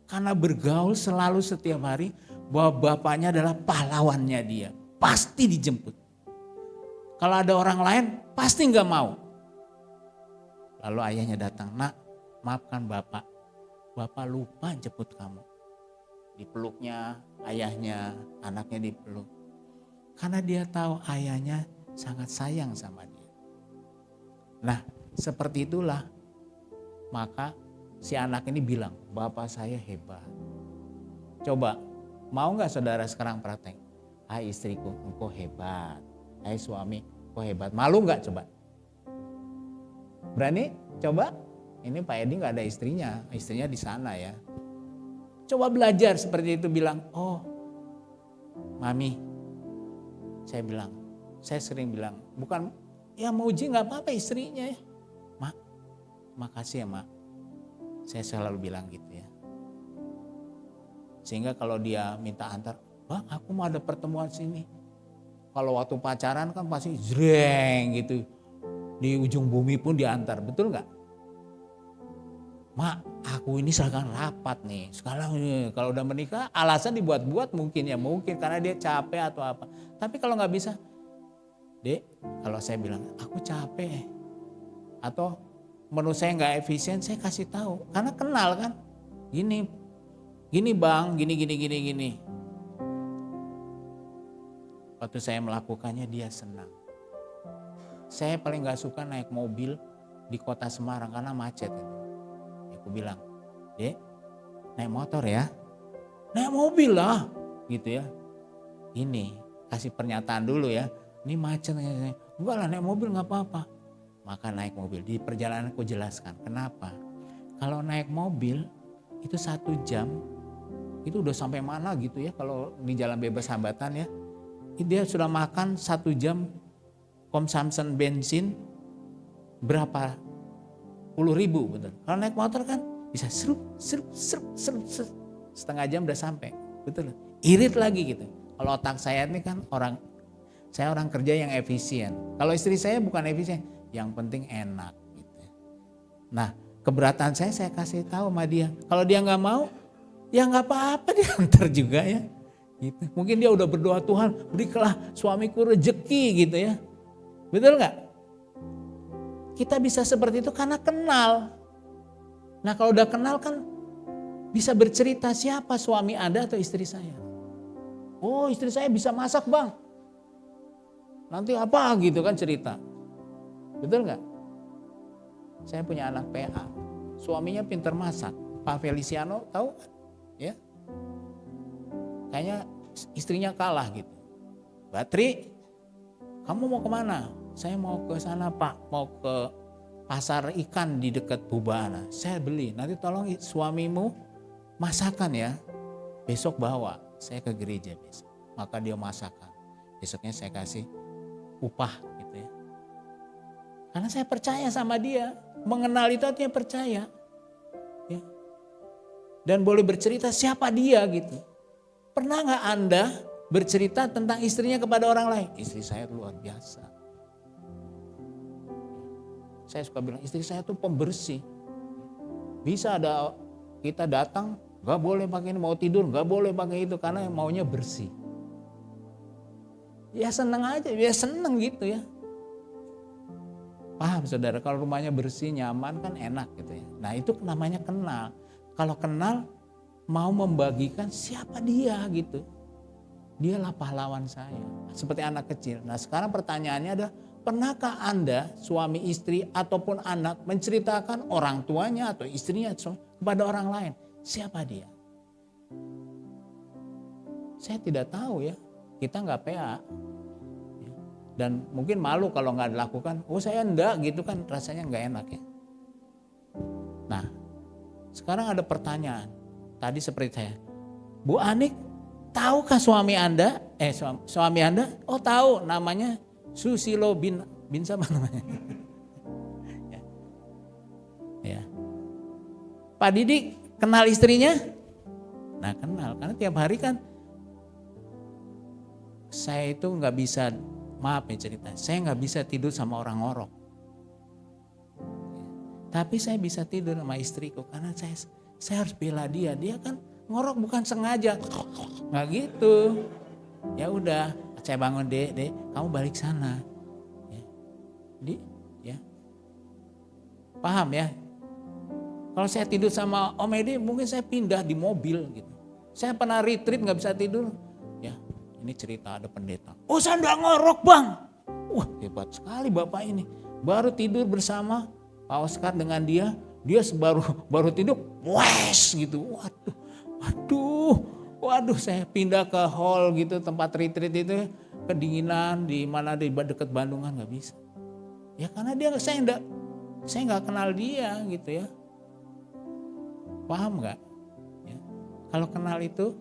karena bergaul selalu setiap hari, bahwa bapaknya adalah pahlawannya dia. Pasti dijemput. Kalau ada orang lain pasti nggak mau. Lalu ayahnya datang, "Nak, maafkan bapak. Bapak lupa jemput kamu." Dipeluknya ayahnya, anaknya dipeluk. Karena dia tahu ayahnya sangat sayang sama dia. Nah, seperti itulah. Maka si anak ini bilang, "Bapak saya hebat." Coba, mau nggak saudara sekarang praktek? "Hai istriku, engkau hebat. Hai suami, engkau hebat." Malu nggak coba? Berani? Coba? Ini Pak Edi nggak ada istrinya di sana ya. Coba belajar seperti itu, bilang, "Oh, Mami," saya sering bilang, bukan ya muji nggak apa-apa istrinya ya. "Mak, makasih ya Mak." Saya selalu bilang gitu ya. Sehingga kalau dia minta antar, "Bang, aku mau ada pertemuan sini." Kalau waktu pacaran kan pasti jreng gitu. Di ujung bumi pun diantar, betul nggak? "Mak, aku ini sedang rapat nih." Sekarang kalau udah menikah alasan dibuat-buat mungkin karena dia capek atau apa. Tapi kalau nggak bisa, "Dek," kalau saya bilang, "aku capek." Atau menu saya nggak efisien, saya kasih tahu. Karena kenal kan. Gini bang, gini. Waktu saya melakukannya dia senang. Saya paling gak suka naik mobil di kota Semarang karena macet. Aku bilang, "Dek, naik motor ya." "Naik mobil lah." Gitu ya. Ini kasih pernyataan dulu ya. "Ini macet." "Enggak lah, naik mobil gak apa-apa." Maka naik mobil. Di perjalanan aku jelaskan kenapa. Kalau naik mobil itu 1 jam itu udah sampai mana gitu ya, kalau di jalan bebas hambatan ya. Dia sudah makan 1 jam consumption bensin berapa puluh ribu, betul. Kalau naik motor kan bisa serup, setengah jam udah sampai, betul. Irit lagi gitu. Kalau otak saya ini kan saya orang kerja yang efisien. Kalau istri saya bukan efisien, yang penting enak gitu. Nah, keberatan saya kasih tahu sama dia. Kalau dia nggak mau, ya nggak apa-apa, diantar juga ya. Gitu. Mungkin dia udah berdoa, Tuhan berikanlah suamiku rezeki gitu ya. Betul nggak? Kita bisa seperti itu karena kenal. Nah kalau udah kenal kan bisa bercerita siapa suami Anda atau istri saya. Oh istri saya bisa masak bang. Nanti apa gitu kan cerita. Betul nggak? Saya punya anak PA. Suaminya pintar masak. Pak Feliciano tahu kan? Ya. Kayaknya istrinya kalah gitu. Batri, kamu mau kemana? Saya mau ke sana Pak, mau ke pasar ikan di dekat Bubana. Saya beli, nanti tolong suamimu masakan ya. Besok bawa, saya ke gereja besok. Maka dia masakan. Besoknya saya kasih upah gitu ya. Karena saya percaya sama dia. Mengenal itu artinya percaya. Ya. Dan boleh bercerita siapa dia gitu. Pernah gak Anda bercerita tentang istrinya kepada orang lain? Istri saya luar biasa. Saya suka bilang istri saya tuh pembersih. Bisa ada kita datang, gak boleh pakai ini, mau tidur gak boleh pakai itu karena maunya bersih. Ya seneng aja, ya seneng gitu ya. Paham saudara, kalau rumahnya bersih, nyaman kan enak gitu ya. Nah itu namanya kenal. Kalau kenal mau membagikan siapa dia gitu. Dialah pahlawan saya. Seperti anak kecil. Nah sekarang pertanyaannya adalah, pernahkah Anda suami istri ataupun anak menceritakan orang tuanya atau istrinya kepada orang lain? Siapa dia? Saya tidak tahu ya. Kita nggak PA. Dan mungkin malu kalau nggak dilakukan. Oh saya enggak gitu kan rasanya nggak enak ya. Nah sekarang ada pertanyaan. Tadi seperti saya. Bu Anik, tahukah suami Anda? Suami Anda? Oh tahu, namanya Susilo bin siapa namanya? Ya. Ya. Pak Didi kenal istrinya? Nah kenal, karena tiap hari kan saya itu nggak bisa, maaf ya cerita, saya nggak bisa tidur sama orang ngorok. Tapi saya bisa tidur sama istriku karena saya harus bela dia. Dia kan ngorok bukan sengaja, nggak gitu. Ya udah, saya bangun dek, kamu balik sana. Ya. Ya. Paham ya? Kalau saya tidur sama Om Edi, mungkin saya pindah di mobil gitu. Saya pernah retreat nggak bisa tidur. Ya, ini cerita ada pendeta. Oh saya nggak ngorok bang. Wah hebat sekali bapak ini. Baru tidur bersama Pak Oscar dengan dia baru tidur, wes gitu. Waduh, saya pindah ke hall gitu, tempat retreat itu kedinginan di mana di dekat Bandungan nggak bisa. Ya karena saya nggak kenal dia gitu ya. Paham nggak? Ya. Kalau kenal itu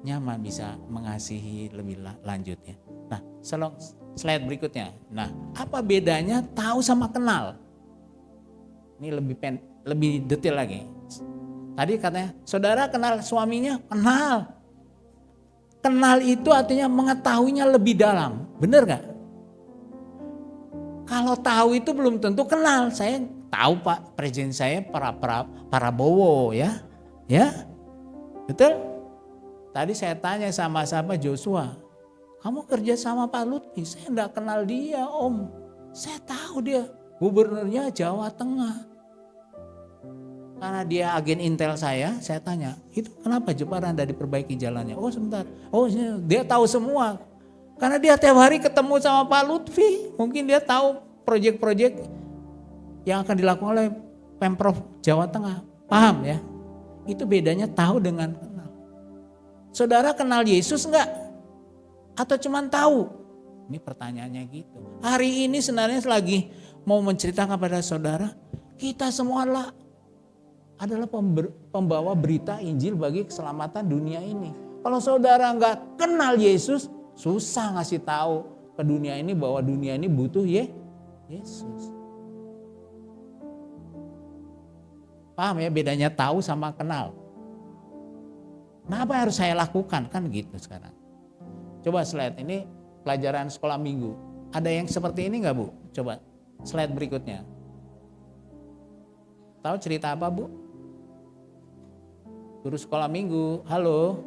nyaman, bisa mengasihi lebih lanjut ya. Nah, slide berikutnya. Nah, apa bedanya tahu sama kenal? Ini lebih detail lagi. Tadi katanya, saudara kenal suaminya? Kenal. Kenal itu artinya mengetahuinya lebih dalam. Benar gak? Kalau tahu itu belum tentu kenal. Saya tahu Pak Presiden saya para Bowo ya. Ya, betul? Tadi saya tanya sama Joshua. Kamu kerja sama Pak Lutfi? Saya enggak kenal dia om. Saya tahu dia gubernurnya Jawa Tengah. Karena dia agen intel saya tanya, itu kenapa Jepara Anda diperbaiki jalannya? Oh sebentar, dia tahu semua. Karena dia tiap hari ketemu sama Pak Lutfi, mungkin dia tahu proyek-proyek yang akan dilakukan oleh Pemprov Jawa Tengah. Paham ya? Itu bedanya tahu dengan kenal. Saudara kenal Yesus enggak? Atau cuman tahu? Ini pertanyaannya gitu. Hari ini sebenarnya lagi mau menceritakan kepada saudara, kita semua adalah pembawa berita Injil bagi keselamatan dunia ini. Kalau saudara nggak kenal Yesus, susah ngasih tahu ke dunia ini bahwa dunia ini butuh Yesus. Paham ya bedanya tahu sama kenal? Nah apa yang harus saya lakukan? Kan gitu sekarang. Coba slide ini pelajaran sekolah minggu. Ada yang seperti ini nggak Bu? Coba slide berikutnya. Tahu cerita apa Bu? Guru sekolah minggu, halo.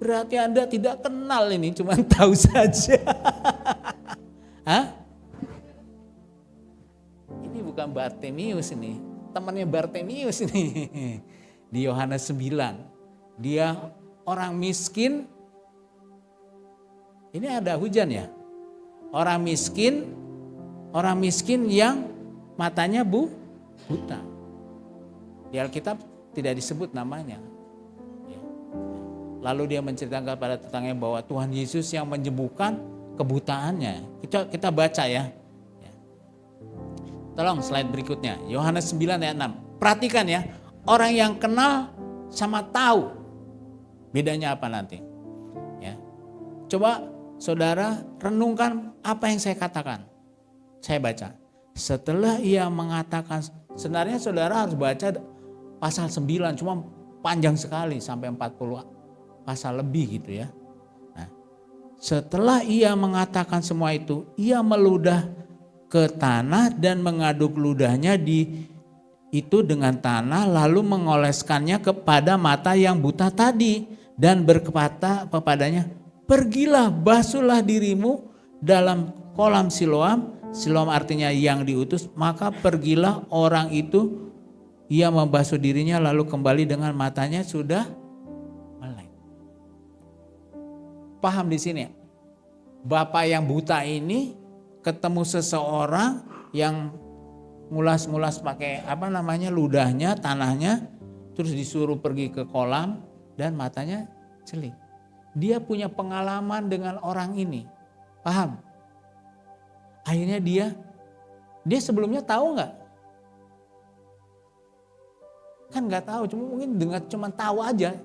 Berarti Anda tidak kenal ini, cuma tahu saja. Hah? Ini bukan Bartemius ini, temannya Bartemius ini. Di Yohanes 9, dia orang miskin. Ini ada hujan ya? Orang miskin yang matanya buta. Di Alkitab tidak disebut namanya. Lalu dia menceritakan pada tetangganya bahwa Tuhan Yesus yang menyembuhkan kebutaannya. Kita baca ya. Tolong slide berikutnya. Yohanes 9 ayat 6. Perhatikan ya. Orang yang kenal sama tahu. Bedanya apa nanti? Ya. Coba saudara renungkan apa yang saya katakan. Saya baca. Setelah ia mengatakan, sebenarnya saudara harus baca pasal 9. Cuma panjang sekali sampai 40 pasal lebih gitu ya. Nah, setelah ia mengatakan semua itu, ia meludah ke tanah dan mengaduk ludahnya itu dengan tanah, lalu mengoleskannya kepada mata yang buta tadi dan berkata kepadanya, pergilah basuhlah dirimu dalam kolam Siloam. Siloam artinya yang diutus. Maka pergilah orang itu, ia membasuh dirinya lalu kembali dengan matanya sudah melek. Paham di sini? Bapak yang buta ini ketemu seseorang yang ngulas-ngulas pakai ludahnya, tanahnya, terus disuruh pergi ke kolam dan matanya celing. Dia punya pengalaman dengan orang ini. Paham? Akhirnya dia sebelumnya tahu nggak? Kan nggak tahu, mungkin cuma tahu aja,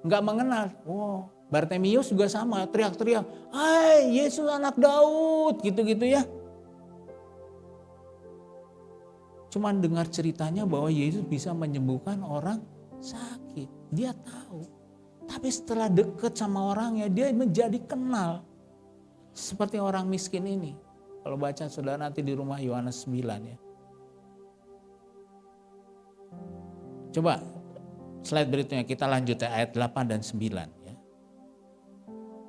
nggak mengenal. Wow, Bartemius juga sama, teriak-teriak, "Hai Yesus anak Daud," gitu-gitu ya. Cuman dengar ceritanya bahwa Yesus bisa menyembuhkan orang sakit, dia tahu. Tapi setelah deket sama orangnya, dia menjadi kenal. Seperti orang miskin ini. Kalau baca saudara nanti di rumah Yohanes 9 ya. Coba slide berikutnya kita lanjut ayat 8 dan 9 ya.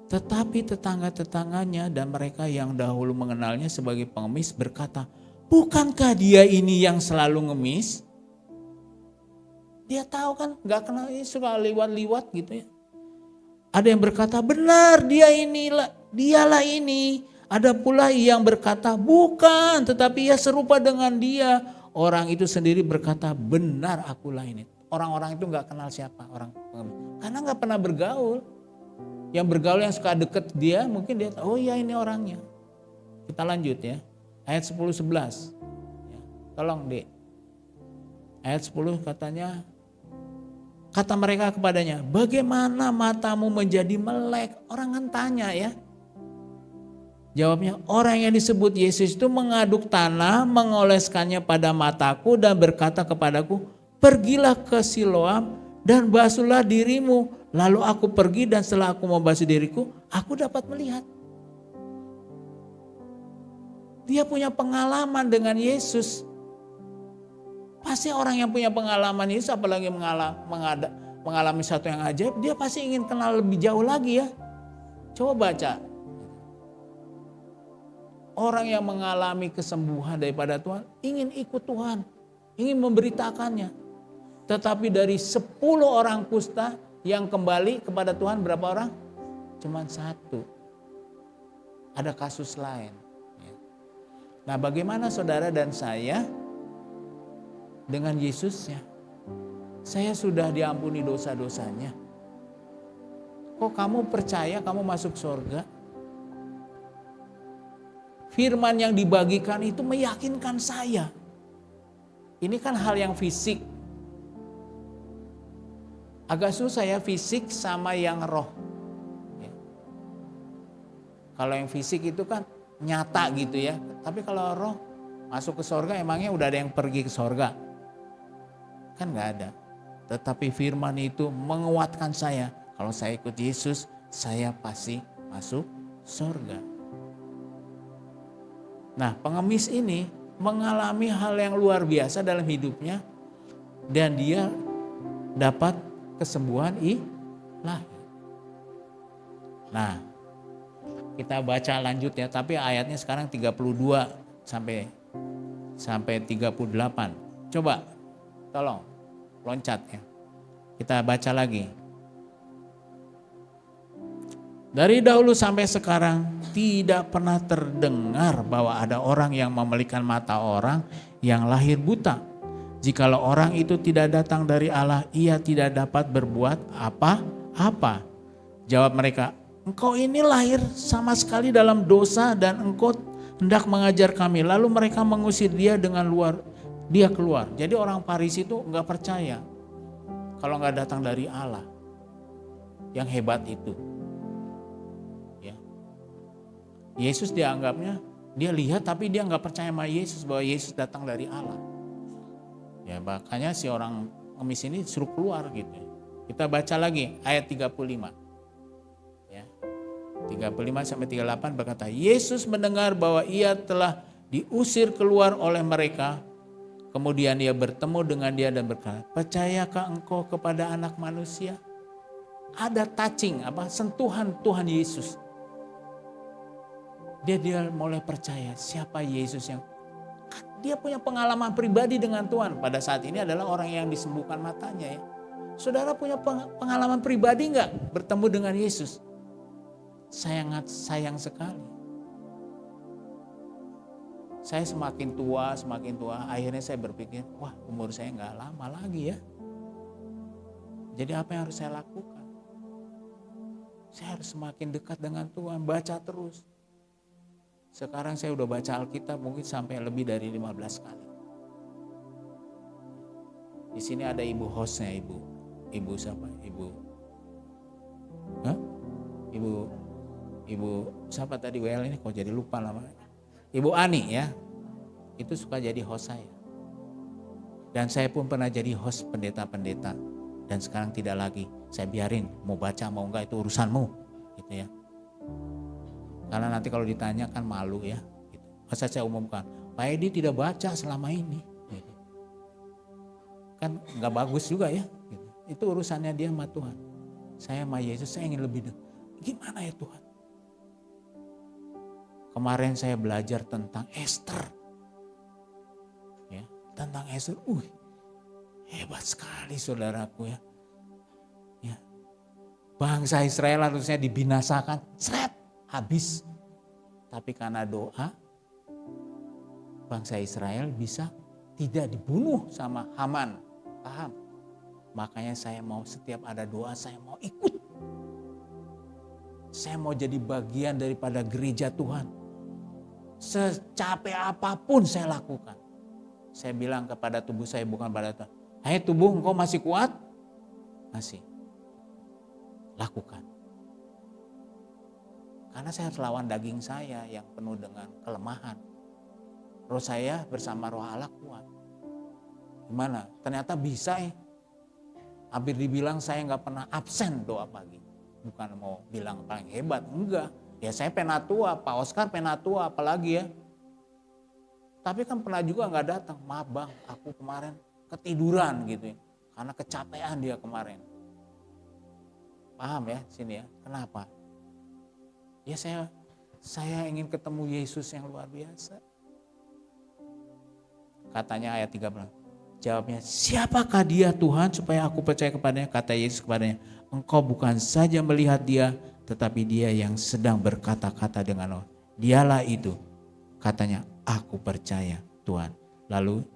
Tetapi tetangga-tetangganya dan mereka yang dahulu mengenalnya sebagai pengemis berkata, bukankah dia ini yang selalu ngemis? Dia tahu kan, gak kenal, suka liwat-liwat gitu ya. Ada yang berkata, benar dialah ini. Ada pula yang berkata, bukan, tetapi ia serupa dengan dia. Orang itu sendiri berkata, benar akulah ini. Orang-orang itu gak kenal siapa orang pengemis. Karena gak pernah bergaul. Yang bergaul yang suka deket dia, mungkin dia tahu, oh iya ini orangnya. Kita lanjut ya. Ayat 10-11. Ya, tolong Dek. Ayat 10 katanya, kata mereka kepadanya, bagaimana matamu menjadi melek? Orang kan tanya ya. Jawabnya, orang yang disebut Yesus itu mengaduk tanah, mengoleskannya pada mataku dan berkata kepadaku, pergilah ke Siloam dan basuhlah dirimu. Lalu aku pergi dan setelah aku membasuh diriku, aku dapat melihat. Dia punya pengalaman dengan Yesus. Pasti orang yang punya pengalaman Yesus, apalagi mengalami satu yang ajaib, dia pasti ingin kenal lebih jauh lagi ya. Coba baca. Orang yang mengalami kesembuhan daripada Tuhan, ingin ikut Tuhan, ingin memberitakannya. Tetapi dari 10 orang kusta yang kembali kepada Tuhan, berapa orang? Cuman 1. Ada kasus lain. Nah, bagaimana saudara dan saya dengan Yesusnya? Saya sudah diampuni dosa-dosanya. Kok kamu percaya kamu masuk surga? Firman yang dibagikan itu meyakinkan saya. Ini kan hal yang fisik. Agak susah ya fisik sama yang roh. Kalau yang fisik itu kan nyata gitu ya. Tapi kalau roh masuk ke sorga, emangnya udah ada yang pergi ke sorga? Kan gak ada. Tetapi firman itu menguatkan saya. Kalau saya ikut Yesus, saya pasti masuk sorga. Nah, pengemis ini mengalami hal yang luar biasa dalam hidupnya. Dan dia dapat kesembuhan ilahi. Nah, kita baca lanjut ya, tapi ayatnya sekarang 32 sampai 38. Coba tolong loncat ya. Kita baca lagi. Dari dahulu sampai sekarang tidak pernah terdengar bahwa ada orang yang memelikan mata orang yang lahir buta. Jikalau orang itu tidak datang dari Allah, ia tidak dapat berbuat apa-apa. Jawab mereka, engkau ini lahir sama sekali dalam dosa dan engkau hendak mengajar kami. Lalu mereka mengusir dia dia keluar. Jadi orang Farisi itu enggak percaya kalau enggak datang dari Allah. Yang hebat itu. Yesus dianggapnya, dia lihat tapi dia nggak percaya sama Yesus bahwa Yesus datang dari Allah. Ya makanya si orang ngemis ini suruh keluar gitu. Kita baca lagi ayat 35. Ya. 35 sampai 38 berkata, Yesus mendengar bahwa ia telah diusir keluar oleh mereka. Kemudian ia bertemu dengan dia dan berkata, percayakah engkau kepada Anak Manusia? Ada touching, sentuhan Tuhan Yesus. Dia mulai percaya siapa Yesus yang dia punya pengalaman pribadi dengan Tuhan. Pada saat ini adalah orang yang disembuhkan matanya ya. Saudara punya pengalaman pribadi enggak bertemu dengan Yesus? Sayang sekali. Saya semakin tua, akhirnya saya berpikir, wah umur saya enggak lama lagi ya. Jadi apa yang harus saya lakukan? Saya harus semakin dekat dengan Tuhan, baca terus. Sekarang saya udah baca Alkitab mungkin sampai lebih dari 15 kali. Di sini ada ibu hostnya, ibu siapa? Ibu siapa tadi WL ini kok jadi lupa namanya. Ibu Ani ya. Itu suka jadi host saya. Dan saya pun pernah jadi host pendeta-pendeta. Dan sekarang tidak lagi. Saya biarin mau baca mau enggak itu urusanmu gitu ya. Karena nanti kalau ditanya kan malu ya. Gitu. Masa saya umumkan, Pak Edi tidak baca selama ini. Gitu. Kan nggak bagus juga ya. Gitu. Itu urusannya dia sama Tuhan. Saya sama Yesus, saya ingin lebih dekat. Gimana ya Tuhan? Kemarin saya belajar tentang Esther. Ya, tentang Esther. Hebat sekali saudaraku ya. Ya. Bangsa Israel harusnya dibinasakan. Habis. Tapi karena doa bangsa Israel bisa tidak dibunuh sama Haman. Paham? Makanya saya mau setiap ada doa saya mau ikut. Saya mau jadi bagian daripada gereja Tuhan. Secapek apapun saya lakukan. Saya bilang kepada tubuh saya bukan pada Tuhan. Hai tubuh engkau masih kuat? Masih. Lakukan. Karena saya harus lawan daging saya yang penuh dengan kelemahan. Roh saya bersama roh Allah kuat. Gimana? Ternyata bisa ya. Hampir dibilang saya nggak pernah absen doa pagi. Bukan mau bilang paling hebat, enggak. Ya saya penatua, Pak Oscar penatua apalagi ya. Tapi kan pernah juga nggak datang. Maaf bang, aku kemarin ketiduran gitu ya. Karena kecapean dia kemarin. Paham ya sini ya, kenapa? Ya saya ingin ketemu Yesus yang luar biasa. Katanya ayat 13. Jawabnya, siapakah dia Tuhan supaya aku percaya kepadanya? Kata Yesus kepadanya, engkau bukan saja melihat dia, tetapi dia yang sedang berkata-kata dengan Allah. Dialah itu. Katanya, aku percaya Tuhan. Lalu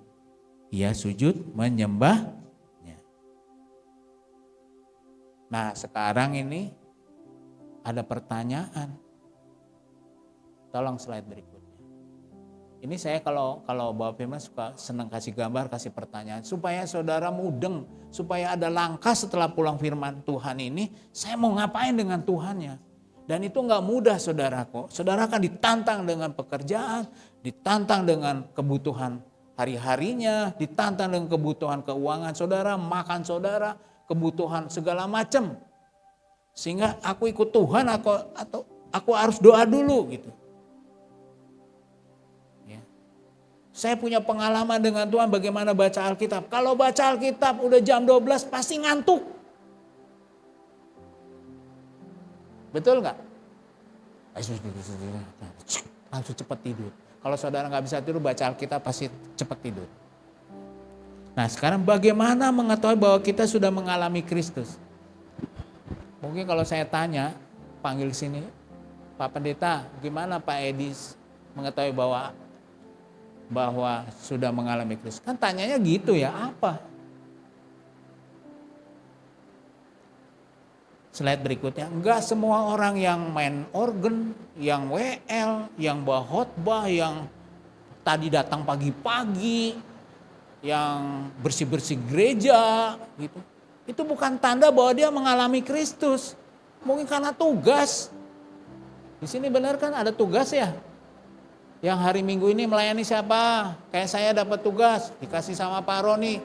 ia sujud menyembahnya. Nah sekarang ini ada pertanyaan. Tolong slide berikutnya. Ini saya kalau bawa firman suka senang kasih gambar, kasih pertanyaan. Supaya saudara mudeng, supaya ada langkah setelah pulang firman Tuhan ini. Saya mau ngapain dengan Tuhannya. Dan itu gak mudah saudaraku. Saudara akan ditantang dengan pekerjaan, ditantang dengan kebutuhan hari-harinya, ditantang dengan kebutuhan keuangan saudara, makan saudara, kebutuhan segala macam. Sehingga aku ikut Tuhan atau aku harus doa dulu gitu. Ya. Saya punya pengalaman dengan Tuhan bagaimana baca Alkitab. Kalau baca Alkitab udah jam 12 pasti ngantuk. Betul nggak? Langsung cepat tidur. Kalau saudara nggak bisa tidur, baca Alkitab pasti cepat tidur. Nah sekarang bagaimana mengetahui bahwa kita sudah mengalami Kristus? Mungkin kalau saya tanya, panggil sini, Pak Pendeta, gimana Pak Edis mengetahui bahwa sudah mengalami Kristus? Kan tanyanya gitu ya, apa? Slide berikutnya, enggak semua orang yang main organ, yang WL, yang bawa khotbah, yang tadi datang pagi-pagi, yang bersih-bersih gereja, gitu. Itu bukan tanda bahwa dia mengalami Kristus. Mungkin karena tugas. Di sini benar kan ada tugas ya? Yang hari Minggu ini melayani siapa? Kayak saya dapat tugas, dikasih sama Pak Roni.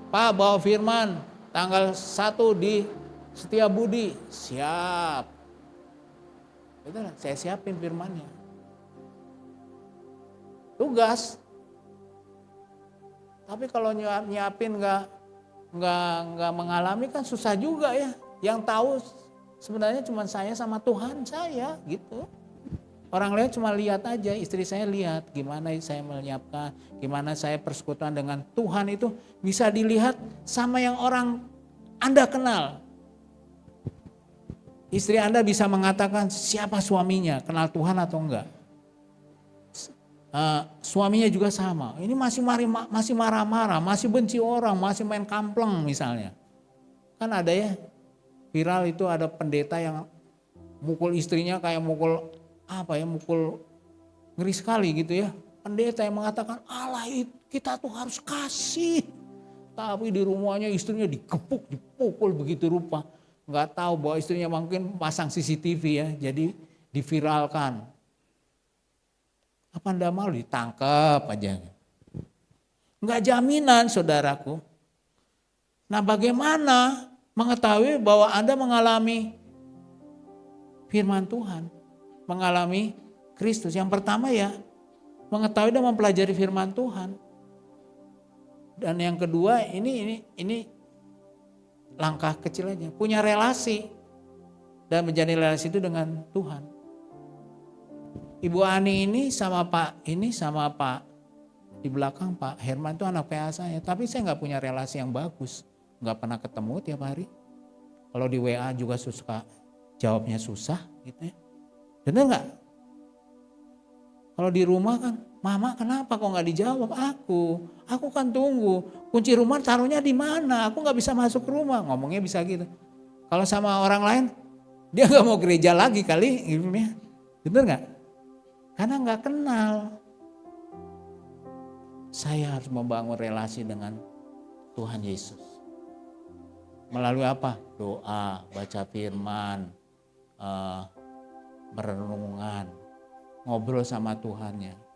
Pak bawa firman, tanggal 1 di Setiabudi, siap. Betul, saya siapin firmannya. Tugas. Tapi kalau nyiapin nggak mengalami kan susah juga ya. Yang tahu sebenarnya cuma saya sama Tuhan saya gitu. Orang lain cuma lihat aja, istri saya lihat gimana saya menyiapkan, gimana saya persekutuan dengan Tuhan itu bisa dilihat sama yang orang Anda kenal. Istri Anda bisa mengatakan siapa suaminya, kenal Tuhan atau enggak. Suaminya juga sama, ini masih marah-marah, masih benci orang, masih main kampleng misalnya. Kan ada ya, viral itu ada pendeta yang mukul istrinya kayak mukul ngeri sekali gitu ya. Pendeta yang mengatakan Allah kita tuh harus kasih. Tapi di rumahnya istrinya dikepuk, dipukul begitu rupa. Nggak tahu bahwa istrinya mungkin pasang CCTV ya, jadi diviralkan. Apa Anda malu ditangkap aja. Nggak jaminan saudaraku. Nah bagaimana mengetahui bahwa Anda mengalami firman Tuhan, mengalami Kristus? Yang pertama ya, mengetahui dan mempelajari firman Tuhan. Dan yang kedua ini langkah kecil aja, punya relasi dan menjadi relasi itu dengan Tuhan. Ibu Ani ini sama Pak di belakang Pak Herman itu anak PA saya, tapi saya nggak punya relasi yang bagus, nggak pernah ketemu tiap hari. Kalau di WA juga suka jawabnya susah, gitu ya. Benar nggak? Kalau di rumah kan, Mama kenapa kok nggak dijawab? Aku kan tunggu. Kunci rumah taruhnya di mana? Aku nggak bisa masuk rumah. Ngomongnya bisa gitu. Kalau sama orang lain, dia nggak mau gereja lagi kali, gitu ya. Bener nggak? Karena nggak kenal. Saya harus membangun relasi dengan Tuhan Yesus. Melalui apa? Doa, baca firman, merenungan, ngobrol sama Tuhannya.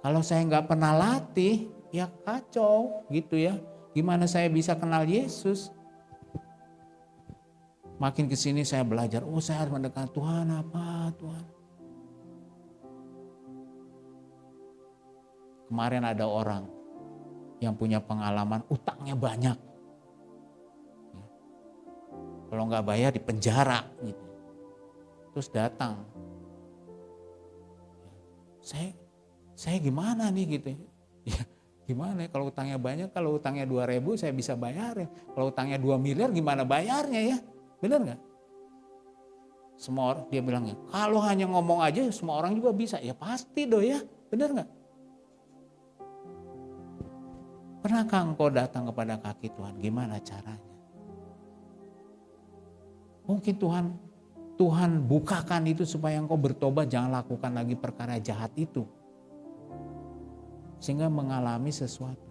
Kalau saya nggak pernah latih, ya kacau gitu ya. Gimana saya bisa kenal Yesus? Makin kesini saya belajar, saya harus mendekat Tuhan apa Tuhan. Kemarin ada orang yang punya pengalaman utangnya banyak. Kalau nggak bayar di penjara gitu. Terus datang. Saya gimana nih gitu. Ya, gimana kalau utangnya banyak, kalau utangnya 2.000 saya bisa bayar ya. Kalau utangnya 2 miliar gimana bayarnya ya? Benar nggak? Semua orang, dia bilangnya, kalau hanya ngomong aja semua orang juga bisa. Ya pasti doh ya, benar nggak? Pernahkah engkau datang kepada kaki Tuhan? Gimana caranya? Mungkin Tuhan bukakan itu supaya engkau bertobat, jangan lakukan lagi perkara jahat itu. Sehingga mengalami sesuatu.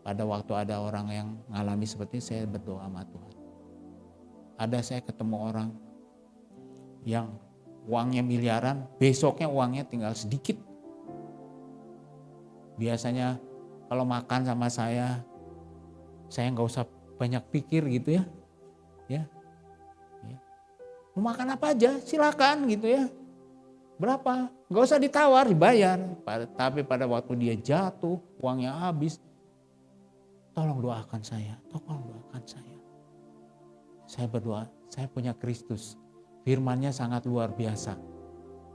Pada waktu ada orang yang mengalami seperti ini, saya berdoa sama Tuhan. Ada saya ketemu orang yang uangnya miliaran, besoknya uangnya tinggal sedikit. Biasanya kalau makan sama saya nggak usah banyak pikir gitu ya. Ya. Mau makan apa aja silakan gitu ya. Berapa? Gak usah ditawar, dibayar. Tapi pada waktu dia jatuh, uangnya habis. Tolong doakan saya, tolong doakan saya. Saya berdoa, saya punya Kristus. Firman-Nya sangat luar biasa.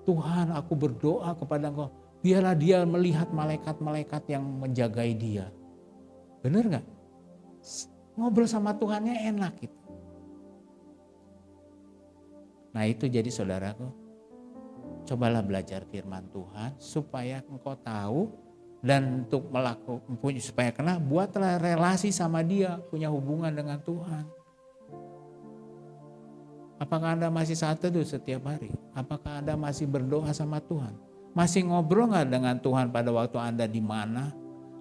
Tuhan, aku berdoa kepada Engkau, biarlah dia melihat malaikat-malaikat yang menjagai dia. Bener gak? Ngobrol sama Tuhannya enak gitu. Nah itu jadi saudaraku, cobalah belajar firman Tuhan supaya engkau tahu dan untuk melakukan supaya kena, buatlah relasi sama dia, punya hubungan dengan Tuhan. Apakah Anda masih saat teduh setiap hari? Apakah Anda masih berdoa sama Tuhan? Masih ngobrol gak dengan Tuhan pada waktu Anda di mana?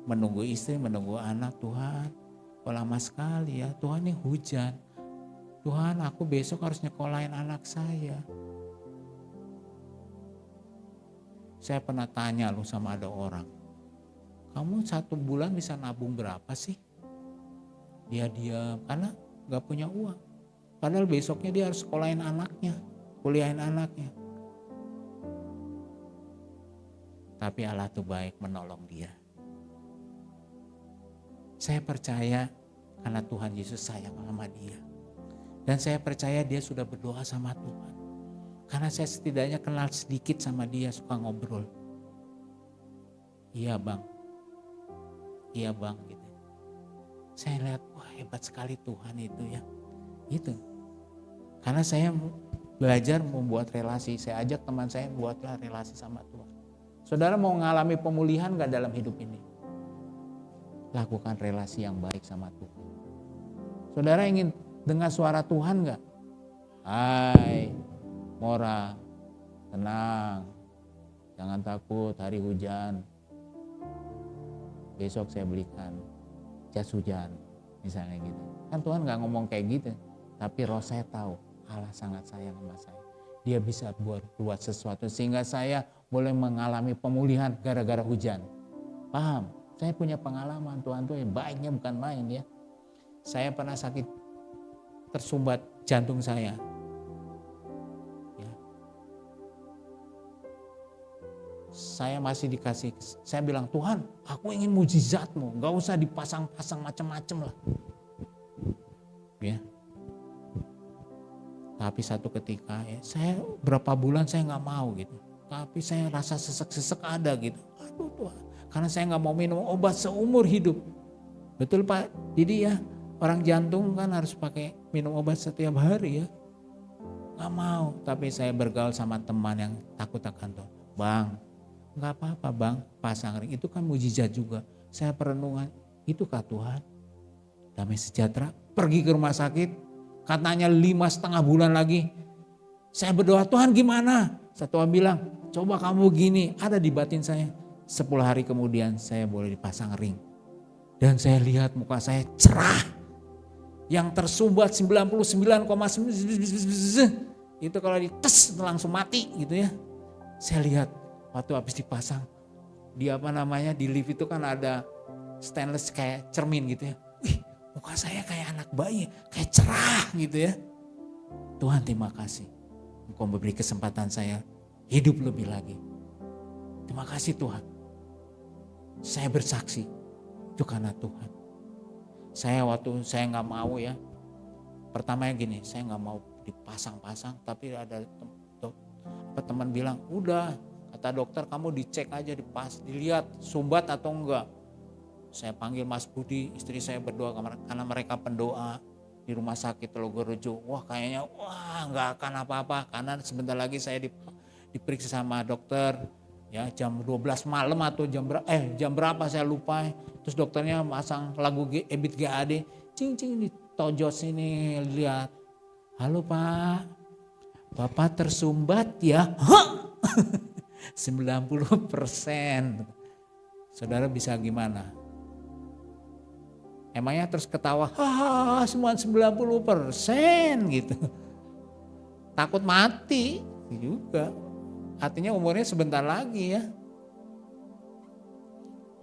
Menunggu istri, menunggu anak. Tuhan, kok lama sekali ya. Tuhan, ini hujan. Tuhan, aku besok harus nyekolahin anak saya. Saya pernah tanya loh sama ada orang. Kamu 1 bulan bisa nabung berapa sih? Dia diam karena gak punya uang. Padahal besoknya dia harus sekolahin anaknya, kuliahin anaknya. Tapi Allah tuh baik menolong dia. Saya percaya karena Tuhan Yesus sayang sama dia. Dan saya percaya dia sudah berdoa sama Tuhan. Karena saya setidaknya kenal sedikit sama dia, suka ngobrol. Iya bang, iya bang gitu. Saya lihat, wah hebat sekali Tuhan itu ya. Gitu. Karena saya belajar membuat relasi, saya ajak teman saya buatlah relasi sama Tuhan. Saudara mau mengalami pemulihan gak dalam hidup ini? Lakukan relasi yang baik sama Tuhan. Saudara ingin dengar suara Tuhan gak? Hai Mora, tenang, jangan takut hari hujan. Besok saya belikan jas hujan, misalnya gitu. Kan Tuhan gak ngomong kayak gitu. Tapi roh saya tahu Allah sangat sayang sama saya. Dia bisa buat sesuatu sehingga saya boleh mengalami pemulihan gara-gara hujan. Paham? Saya punya pengalaman Tuhan tuh yang baiknya bukan main ya. Saya pernah sakit tersumbat jantung saya. Ya. Saya masih dikasih, saya bilang Tuhan aku ingin mujizatmu. Gak usah dipasang-pasang macam-macam lah. Ya. Tapi satu ketika ya, saya berapa bulan saya nggak mau gitu. Tapi saya rasa sesek-sesek ada gitu. Aduh Tuhan, karena saya nggak mau minum obat seumur hidup. Betul Pak? Jadi ya orang jantung kan harus pakai minum obat setiap hari ya. Nggak mau. Tapi saya bergaul sama teman yang takut akan Tuhan. Bang, nggak apa-apa bang, pasang ring itu kan mujizat juga. Saya perenungan, itukah Tuhan? Damai sejahtera, pergi ke rumah sakit. Katanya 5,5 bulan lagi. Saya berdoa, Tuhan gimana? Satu orang bilang, coba kamu gini. Ada di batin saya. 10 hari kemudian saya boleh dipasang ring. Dan saya lihat muka saya cerah. Yang tersumbat 99,9. Itu kalau dites langsung mati gitu ya. Saya lihat waktu habis dipasang. Di di lift itu kan ada stainless kayak cermin gitu ya. Wih, muka saya kayak anak bayi, kayak cerah gitu ya. Tuhan terima kasih. Engkau memberi kesempatan saya hidup lebih lagi. Terima kasih Tuhan. Saya bersaksi itu karena Tuhan. Saya nggak mau ya. Pertamanya gini, saya nggak mau dipasang-pasang. Tapi ada teman bilang, udah kata dokter kamu dicek aja, dilihat sumbat atau enggak. Saya panggil Mas Budi, istri saya berdoa karena mereka pendoa di rumah sakit Telogorejo. Wah kayaknya nggak akan apa-apa karena sebentar lagi saya diperiksa sama dokter ya jam 12 malam atau jam berapa saya lupa. Terus dokternya masang lagu Ebit GAD, cing di tojos ini lihat. Halo Pak, Bapak tersumbat ya? 90%. Saudara bisa gimana? Emangnya terus ketawa, semua 90% gitu. Takut mati juga. Artinya umurnya sebentar lagi ya.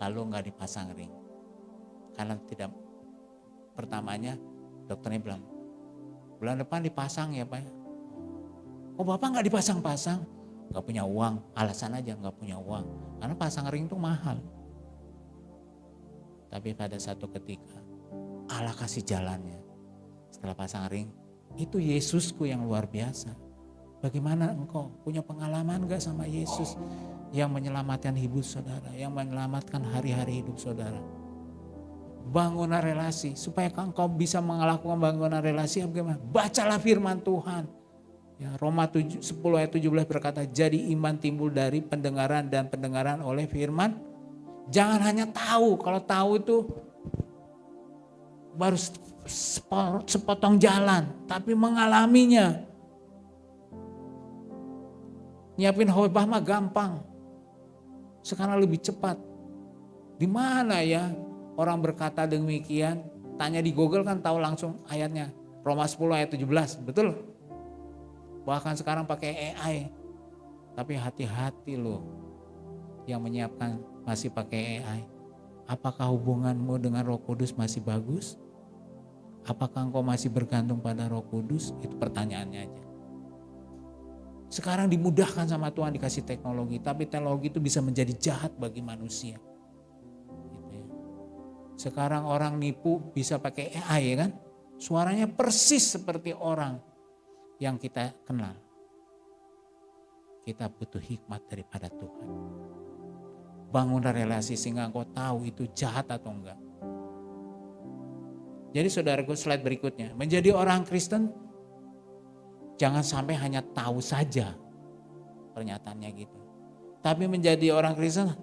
Lalu nggak dipasang ring. Karena tidak, pertamanya dokternya bilang, bulan depan dipasang ya Pak. Oh Bapak nggak dipasang-pasang? Nggak punya uang, alasan aja nggak punya uang. Karena pasang ring itu mahal. Tapi pada satu ketika Allah kasih jalannya. Setelah pasang ring, Itu Yesusku yang luar biasa. Bagaimana engkau punya pengalaman gak sama Yesus yang menyelamatkan hidup saudara, yang menyelamatkan hari-hari hidup saudara? Bangunlah relasi supaya engkau bisa melakukan bangunan relasi. Bagaimana? Bacalah firman Tuhan. Ya, Roma 10 ayat 17 berkata, jadi iman timbul dari pendengaran dan pendengaran oleh firman. Jangan hanya tahu, kalau tahu itu baru sepotong jalan, tapi mengalaminya. Nyiapin khotbah mah gampang. Sekarang lebih cepat. Di mana ya orang berkata demikian? Tanya di Google kan tahu langsung ayatnya. Roma 10 ayat 17, betul? Bahkan sekarang pakai AI. Tapi hati-hati loh yang menyiapkan masih pakai AI. Apakah hubunganmu dengan Roh Kudus masih bagus? Apakah engkau masih bergantung pada Roh Kudus? Itu pertanyaannya aja. Sekarang dimudahkan sama Tuhan dikasih teknologi, tapi teknologi itu bisa menjadi jahat bagi manusia. Gitu ya. Sekarang orang nipu bisa pakai AI ya kan? Suaranya persis seperti orang yang kita kenal. Kita butuh hikmat daripada Tuhan. Bangunlah relasi sehingga engkau tahu itu jahat atau enggak. Jadi saudaraku, slide berikutnya. Menjadi orang Kristen jangan sampai hanya tahu saja, pernyataannya gitu. Tapi menjadi orang Kristen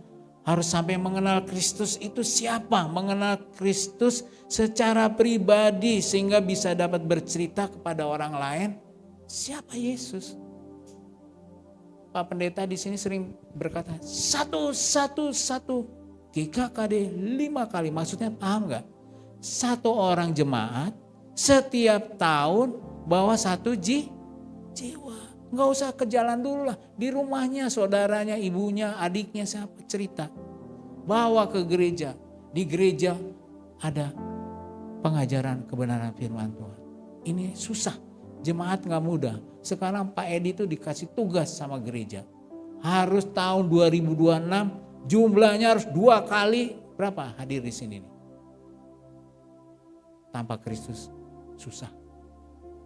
harus sampai mengenal Kristus itu siapa, mengenal Kristus secara pribadi sehingga bisa dapat bercerita kepada orang lain siapa Yesus. Pak Pendeta di sini sering berkata 111 GKKD 5 kali, maksudnya paham nggak? Satu orang jemaat setiap tahun bawa 1 jiwa. Nggak usah ke jalan dulu lah. Di rumahnya, saudaranya, ibunya, adiknya siapa cerita. Bawa ke gereja. Di gereja ada pengajaran kebenaran firman Tuhan. Ini susah. Jemaat nggak mudah. Sekarang Pak Edi itu dikasih tugas sama gereja. Harus tahun 2026 jumlahnya harus 2 kali berapa hadir di sini nih. Tanpa Kristus susah.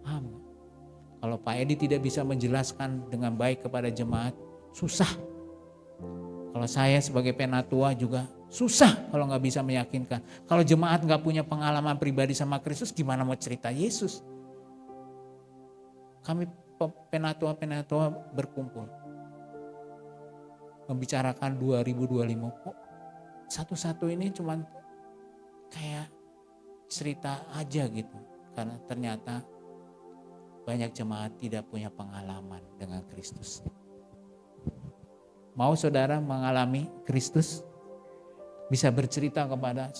Paham gak? Kalau Pak Edi tidak bisa menjelaskan dengan baik kepada jemaat, susah. Kalau saya sebagai penatua juga susah kalau gak bisa meyakinkan. Kalau jemaat gak punya pengalaman pribadi sama Kristus, gimana mau cerita Yesus? Kami penatua-penatua berkumpul. Membicarakan 2025. Kok satu-satu ini cuman kayak cerita aja gitu. Karena ternyata banyak jemaat tidak punya pengalaman dengan Kristus. Mau saudara mengalami Kristus? Bisa bercerita kepada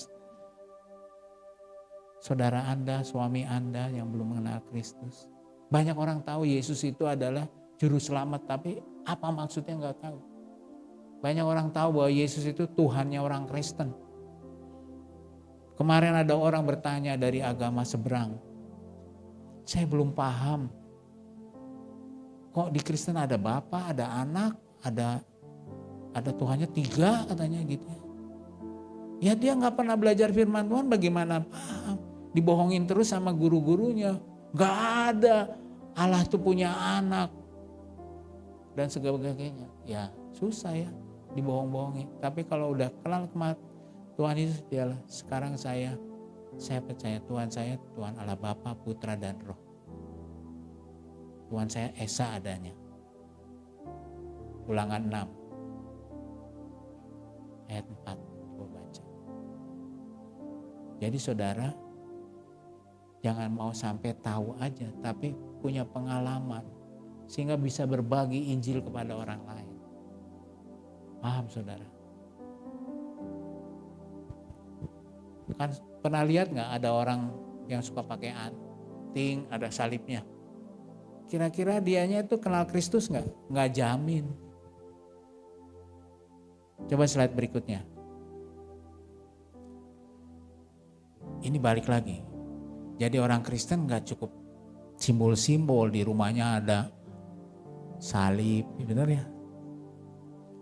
saudara Anda, suami Anda yang belum mengenal Kristus. Banyak orang tahu Yesus itu adalah juru selamat, tapi apa maksudnya nggak tahu. Banyak orang tahu bahwa Yesus itu Tuhannya orang Kristen. Kemarin ada orang bertanya dari agama seberang. Saya belum paham. Kok di Kristen ada Bapa, ada Anak, ada Tuhannya 3 katanya gitu. Ya dia nggak pernah belajar firman Tuhan, bagaimana paham? Dibohongin terus sama guru-gurunya. Nggak ada Allah tuh punya anak dan sebagainya. Ya susah ya dibohong-bohongin. Tapi kalau udah kenal Tuhan Yesus, dialah sekarang saya percaya Tuhan saya Tuhan Allah Bapa, Putra dan Roh. Tuhan saya Esa adanya. Ulangan 6 ayat 4 coba baca. Jadi saudara jangan mau sampai tahu aja, tapi punya pengalaman sehingga bisa berbagi Injil kepada orang lain. Paham saudara? Kan pernah lihat nggak ada orang yang suka pakai anting, ada salibnya. Kira-kira dianya itu kenal Kristus nggak? Nggak jamin. Coba slide berikutnya. Ini balik lagi. Jadi orang Kristen nggak cukup simbol-simbol, di rumahnya ada salib, benar ya?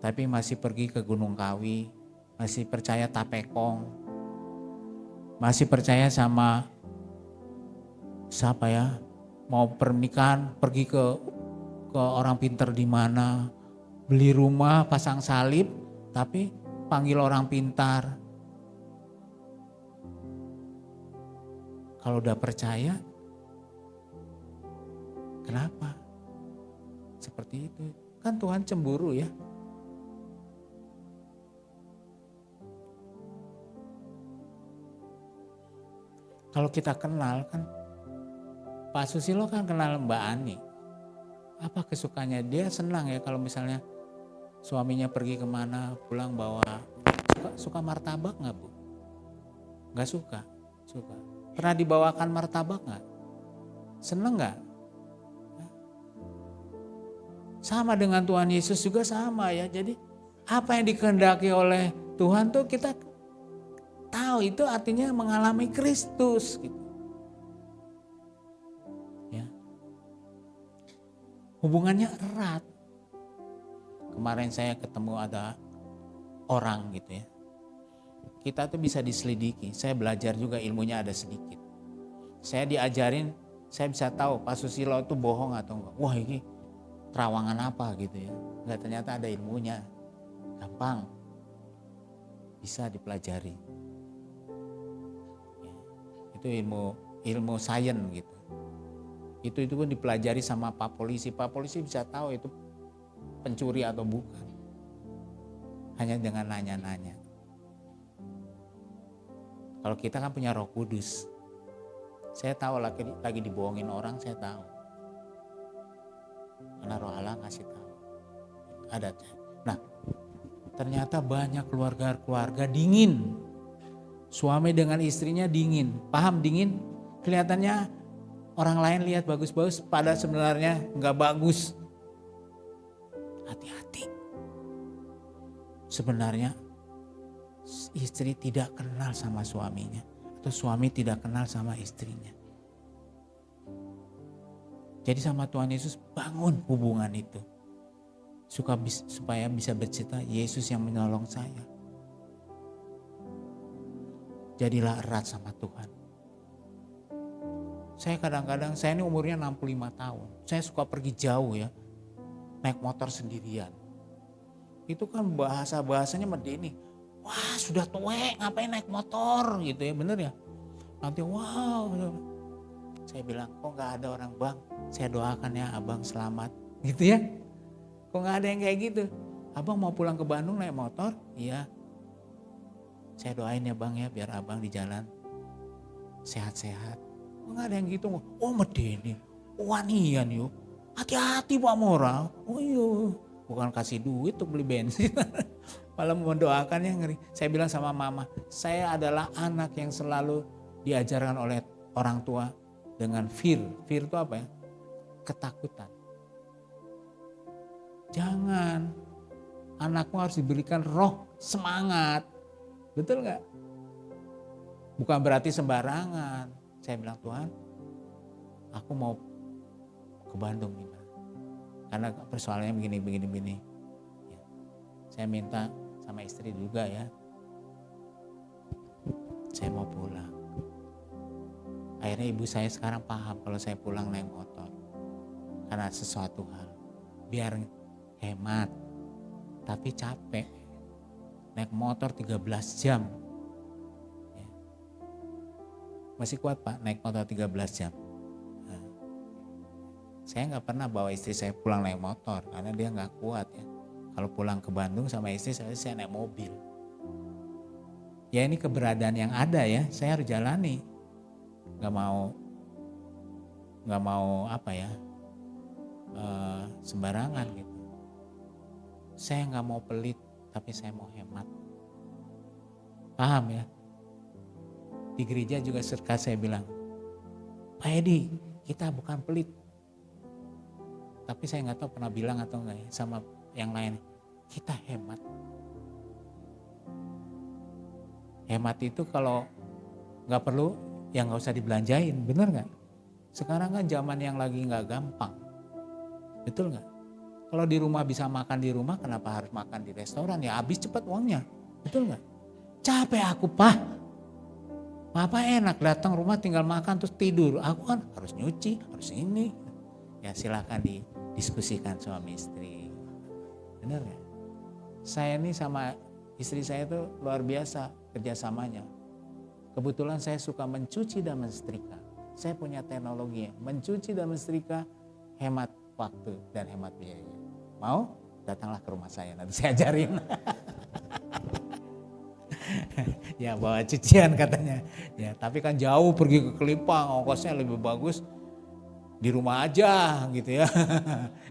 Tapi masih pergi ke Gunung Kawi, masih percaya tapekong, masih percaya sama siapa ya? mau pernikahan pergi ke orang pinter di mana, beli rumah pasang salib, tapi panggil orang pintar. Kalau udah percaya, kenapa? Seperti itu. Kan Tuhan cemburu ya. Kalau kita kenal kan, Pak Susilo kan kenal Mbak Ani. Apa kesukaannya? Dia senang ya kalau misalnya suaminya pergi kemana, pulang bawa. Suka martabak nggak Bu? Nggak suka? Suka. Pernah dibawakan martabak nggak? Seneng nggak? Sama dengan Tuhan Yesus juga sama ya. Jadi apa yang dikehendaki oleh Tuhan tuh kita tahu, itu artinya mengalami Kristus gitu. Ya. Hubungannya erat. Kemarin saya ketemu ada orang gitu ya. Kita tuh bisa diselidiki. Saya belajar juga ilmunya ada sedikit. Saya diajarin, saya bisa tahu Pak Susilo itu bohong atau enggak. Wah ini terawangan apa gitu ya. Enggak, ternyata ada ilmunya. Gampang. Bisa dipelajari. Ya, itu ilmu sains gitu. Itu pun dipelajari sama Pak Polisi. Pak Polisi bisa tahu itu pencuri atau bukan. Hanya dengan nanya-nanya. Kalau kita kan punya Roh Kudus. Saya tahu lagi dibohongin orang, saya tahu. Karena Roh Allah ngasih tahu. Ada. Nah, ternyata banyak keluarga dingin. Suami dengan istrinya dingin. Paham dingin? Kelihatannya orang lain lihat bagus-bagus, pada sebenarnya nggak bagus. Hati-hati. Sebenarnya istri tidak kenal sama suaminya, atau suami tidak kenal sama istrinya. Jadi sama Tuhan Yesus bangun hubungan itu. Supaya bisa bercerita Yesus yang menolong saya. Jadilah erat sama Tuhan. Saya kadang-kadang, saya ini umurnya 65 tahun. Saya suka pergi jauh ya. Naik motor sendirian. Itu kan bahasanya medeni. Wah sudah tua, ngapain naik motor gitu ya, bener ya. Nanti wow. Saya bilang, kok gak ada orang, Bang, saya doakan ya abang selamat gitu ya. Kok gak ada yang kayak gitu. Abang mau pulang ke Bandung naik motor? Iya. Saya doain ya Bang ya, biar abang di jalan sehat-sehat. Kok gak ada yang gitu. Oh medeni, wanian yuk. Hati-hati Pak Moral. Oh iya, bukan kasih duit untuk beli bensin. Malah mendoakannya ngeri. Saya bilang sama mama, saya adalah anak yang selalu diajarkan oleh orang tua dengan fear. Fear itu apa ya? Ketakutan. Jangan. Anakmu harus diberikan roh semangat. Betul gak? Bukan berarti sembarangan. Saya bilang, Tuhan, aku mau ke Bandung gimana? Karena persoalannya begini. Ya. Saya minta sama istri juga ya. Saya mau pulang. Akhirnya ibu saya sekarang paham kalau saya pulang naik motor. Karena sesuatu hal. Biar hemat. Tapi capek. Naik motor 13 jam. Ya. Masih kuat Pak naik motor 13 jam. Nah. Saya gak pernah bawa istri saya pulang naik motor. Karena dia gak kuat ya. Kalau pulang ke Bandung sama istri saya naik mobil. Ya ini keberadaan yang ada ya, saya harus jalani. Gak mau apa ya, sembarangan gitu. Saya gak mau pelit, tapi saya mau hemat. Paham ya? Di gereja juga serta saya bilang, Pak Edi, kita bukan pelit. Tapi saya gak tahu pernah bilang atau enggak ya, sama yang lain, kita hemat. Hemat itu kalau nggak perlu, ya nggak usah dibelanjain, bener nggak? Sekarang kan zaman yang lagi nggak gampang, betul nggak? Kalau di rumah bisa makan di rumah, kenapa harus makan di restoran? Ya habis cepat uangnya, betul nggak? Capek aku Pak. Papa enak datang rumah tinggal makan terus tidur. Aku kan harus nyuci, harus ini. Ya silahkan didiskusikan suami istri. Benar gak? Saya ini sama istri saya itu luar biasa kerjasamanya. Kebetulan saya suka mencuci dan mensetrika. Saya punya teknologi mencuci dan mensetrika, hemat waktu dan hemat biaya. Mau? Datanglah ke rumah saya, nanti saya ajarin. Ya bawa cucian katanya. Ya tapi kan jauh pergi ke Kelipang, ongkosnya lebih bagus di rumah aja gitu ya.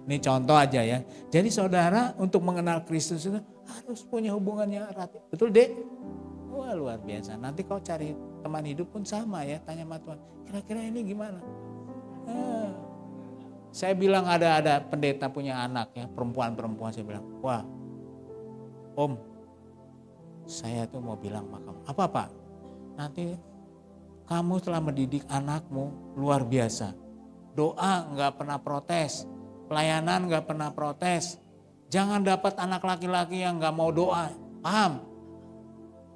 Ini contoh aja ya. Jadi saudara untuk mengenal Kristus itu harus punya hubungannya erat. Betul Dek? Wah luar biasa. Nanti kau cari teman hidup pun sama ya. Tanya sama Tuhan, kira-kira ini gimana? Saya bilang ada pendeta punya anak ya, perempuan. Saya bilang, wah Om, saya tuh mau bilang sama kamu. Apa Pak? Nanti kamu telah mendidik anakmu luar biasa. Doa nggak pernah protes, pelayanan nggak pernah protes. Jangan dapat anak laki-laki yang nggak mau doa, paham?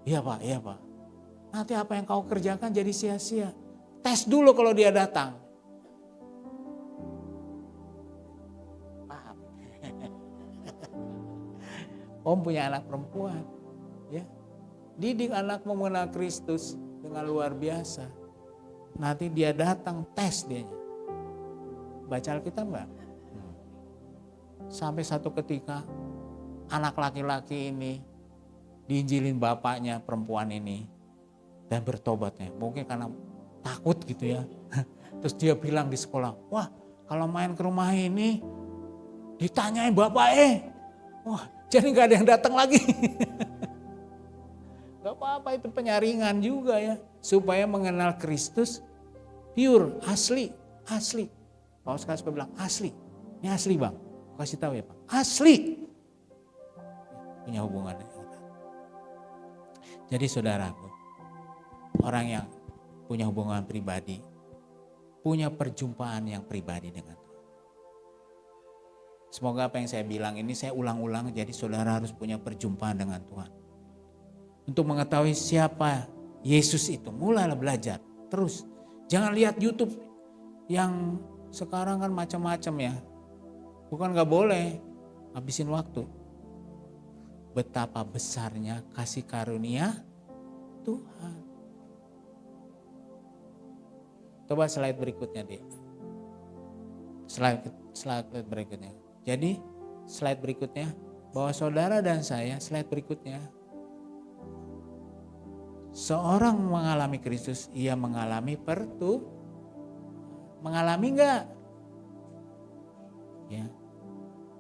Iya Pak, iya Pak. Nanti apa yang kau kerjakan jadi sia-sia. Tes dulu kalau dia datang. Paham? Om punya anak perempuan, ya. Didik anakmu mengenal Kristus dengan luar biasa. Nanti dia datang tes dia. Baca Alkitab enggak? Sampai satu ketika anak laki-laki ini diinjilin bapaknya perempuan ini dan bertobatnya. Mungkin karena takut gitu ya. Terus dia bilang di sekolah, wah kalau main ke rumah ini ditanyain bapak wah jadi gak ada yang datang lagi. Gak apa-apa itu penyaringan juga ya. Supaya mengenal Kristus pure, asli. Paulus kasih bilang asli. Ini asli Bang. Kasih tahu ya Bang. Asli. Punya hubungan. Jadi saudaraku, orang yang punya hubungan pribadi, punya perjumpaan yang pribadi dengan Tuhan. Semoga apa yang saya bilang ini saya ulang-ulang, jadi saudara harus punya perjumpaan dengan Tuhan. Untuk mengetahui siapa Yesus itu, mulailah belajar terus. Jangan lihat YouTube yang sekarang kan macam-macam ya. Bukan gak boleh, habisin waktu. Betapa besarnya kasih karunia Tuhan. Coba slide berikutnya deh. Slide berikutnya. Jadi slide berikutnya, bahwa saudara dan saya, slide berikutnya. Seorang mengalami Kristus, ia mengalami mengalami enggak? Ya.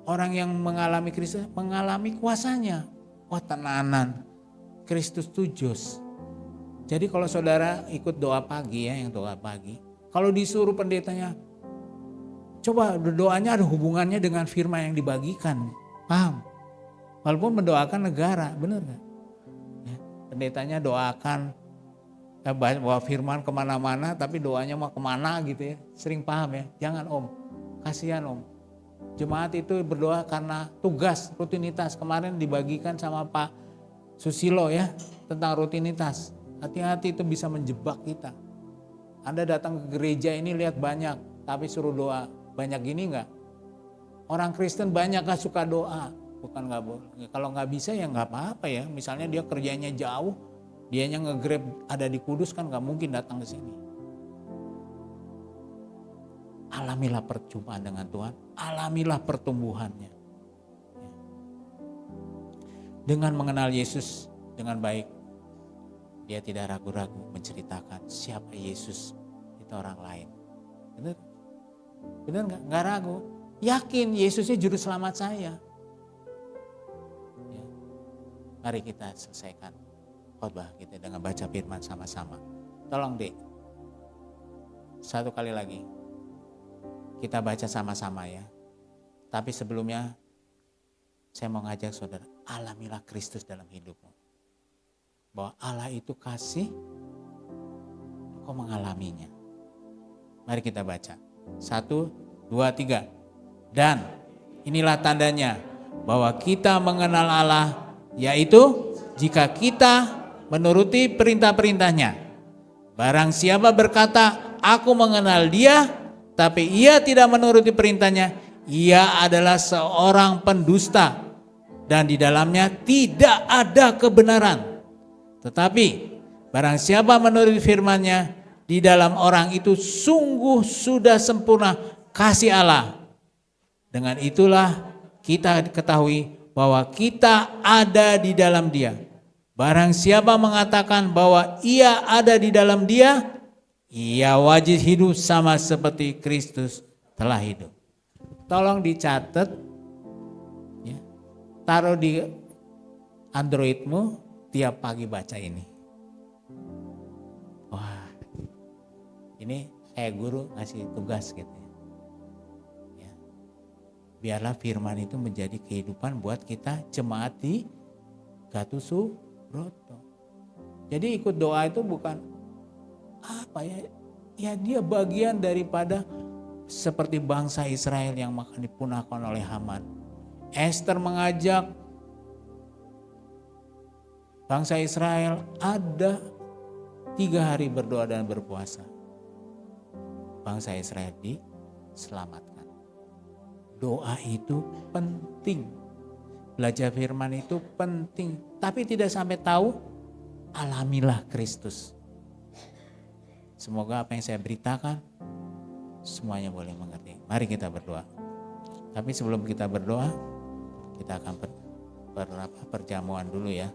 Orang yang mengalami Kristus mengalami kuasanya. Wah tenanan, Kristus tujus. Jadi kalau saudara ikut doa pagi ya, yang doa pagi. Kalau disuruh pendetanya, coba doanya ada hubungannya dengan firman yang dibagikan. Paham? Walaupun mendoakan negara, benar gak? Ya, pendetanya doakan, bawa firman kemana-mana tapi doanya mau kemana gitu ya. Sering paham ya, jangan Om, kasihan Om. Jemaat itu berdoa karena tugas, rutinitas. Kemarin dibagikan sama Pak Susilo ya, tentang rutinitas. Hati-hati itu bisa menjebak kita. Anda datang ke gereja ini lihat banyak, tapi suruh doa. Banyak gini enggak? Orang Kristen banyak gak suka doa. Bukan gak boleh. Kalau gak bisa ya gak apa-apa ya. Misalnya dia kerjanya jauh, dianya nge-grab ada di Kudus kan gak mungkin datang ke sini. Alamilah perjumpaan dengan Tuhan, alamilah pertumbuhannya. Dengan mengenal Yesus dengan baik, dia tidak ragu-ragu menceritakan siapa Yesus itu orang lain. Benar? Benar nggak? Nggak ragu. Yakin Yesusnya juru selamat saya. Ya. Mari kita selesaikan khotbah kita dengan baca firman sama-sama. Tolong Dek, satu kali lagi. Kita baca sama-sama ya. Tapi sebelumnya saya mau ngajak saudara, alamilah Kristus dalam hidupmu. Bahwa Allah itu kasih, engkau mengalaminya. Mari kita baca. 1, 2, 3. Dan inilah tandanya bahwa kita mengenal Allah, yaitu jika kita menuruti perintah-perintahnya. Barang siapa berkata, aku mengenal dia, tapi ia tidak menuruti perintahnya, ia adalah seorang pendusta dan di dalamnya tidak ada kebenaran. Tetapi barang siapa menuruti firman-Nya, di dalam orang itu sungguh sudah sempurna kasih Allah. Dengan itulah kita ketahui bahwa kita ada di dalam Dia. Barang siapa mengatakan bahwa ia ada di dalam Dia, ia wajib hidup sama seperti Kristus telah hidup. Tolong dicatat, ya, taruh di Androidmu, tiap pagi baca ini. Wah, ini kayak guru ngasih tugas gitu ya. Biarlah firman itu menjadi kehidupan buat kita jemaat di Gatusubroto. Jadi ikut doa itu bukan apa ya? Ya dia bagian daripada seperti bangsa Israel yang makan dipunahkan oleh Haman. Esther mengajak bangsa Israel ada 3 hari berdoa dan berpuasa. Bangsa Israel diselamatkan. Doa itu penting. Belajar firman itu penting. Tapi tidak sampai tahu, alamilah Kristus. Semoga apa yang saya beritakan semuanya boleh mengerti. Mari kita berdoa. Tapi sebelum kita berdoa, kita akan perjamuan dulu ya.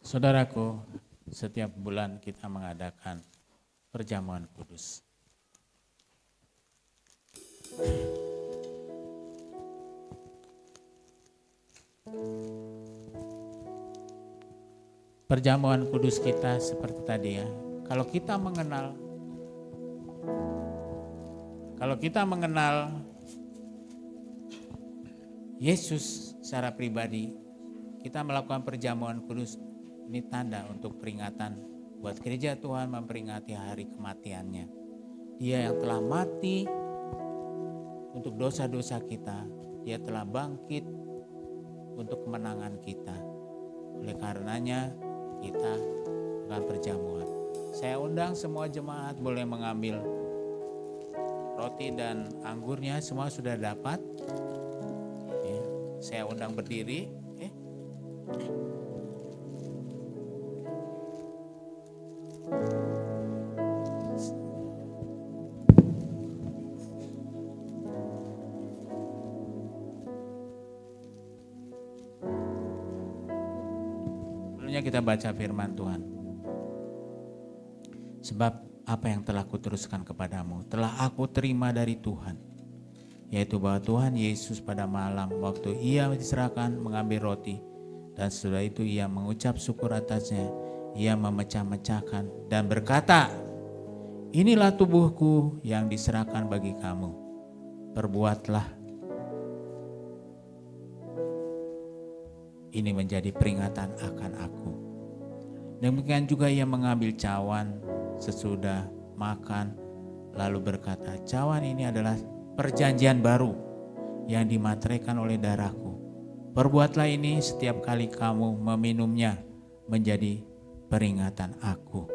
Saudaraku, setiap bulan kita mengadakan perjamuan kudus. Perjamuan kudus kita seperti tadi ya. Kalau kita mengenal Yesus secara pribadi, kita melakukan perjamuan kudus. Ini tanda untuk peringatan buat gereja Tuhan memperingati hari kematiannya. Dia yang telah mati untuk dosa-dosa kita. Dia telah bangkit untuk kemenangan kita. Oleh karenanya kita akan perjamuan. Saya undang semua jemaat boleh mengambil roti dan anggurnya, semua sudah dapat. Ya, saya undang berdiri. Kita baca firman Tuhan. Sebab apa yang telah kuteruskan kepadamu telah aku terima dari Tuhan, yaitu bahwa Tuhan Yesus pada malam waktu ia diserahkan mengambil roti, dan setelah itu ia mengucap syukur atasnya, ia memecah-mecahkan dan berkata, inilah tubuhku yang diserahkan bagi kamu, perbuatlah ini menjadi peringatan akan aku. Demikian juga ia mengambil cawan sesudah makan, lalu berkata, cawan ini adalah perjanjian baru yang dimateraikan oleh darahku. Perbuatlah ini setiap kali kamu meminumnya menjadi peringatan aku.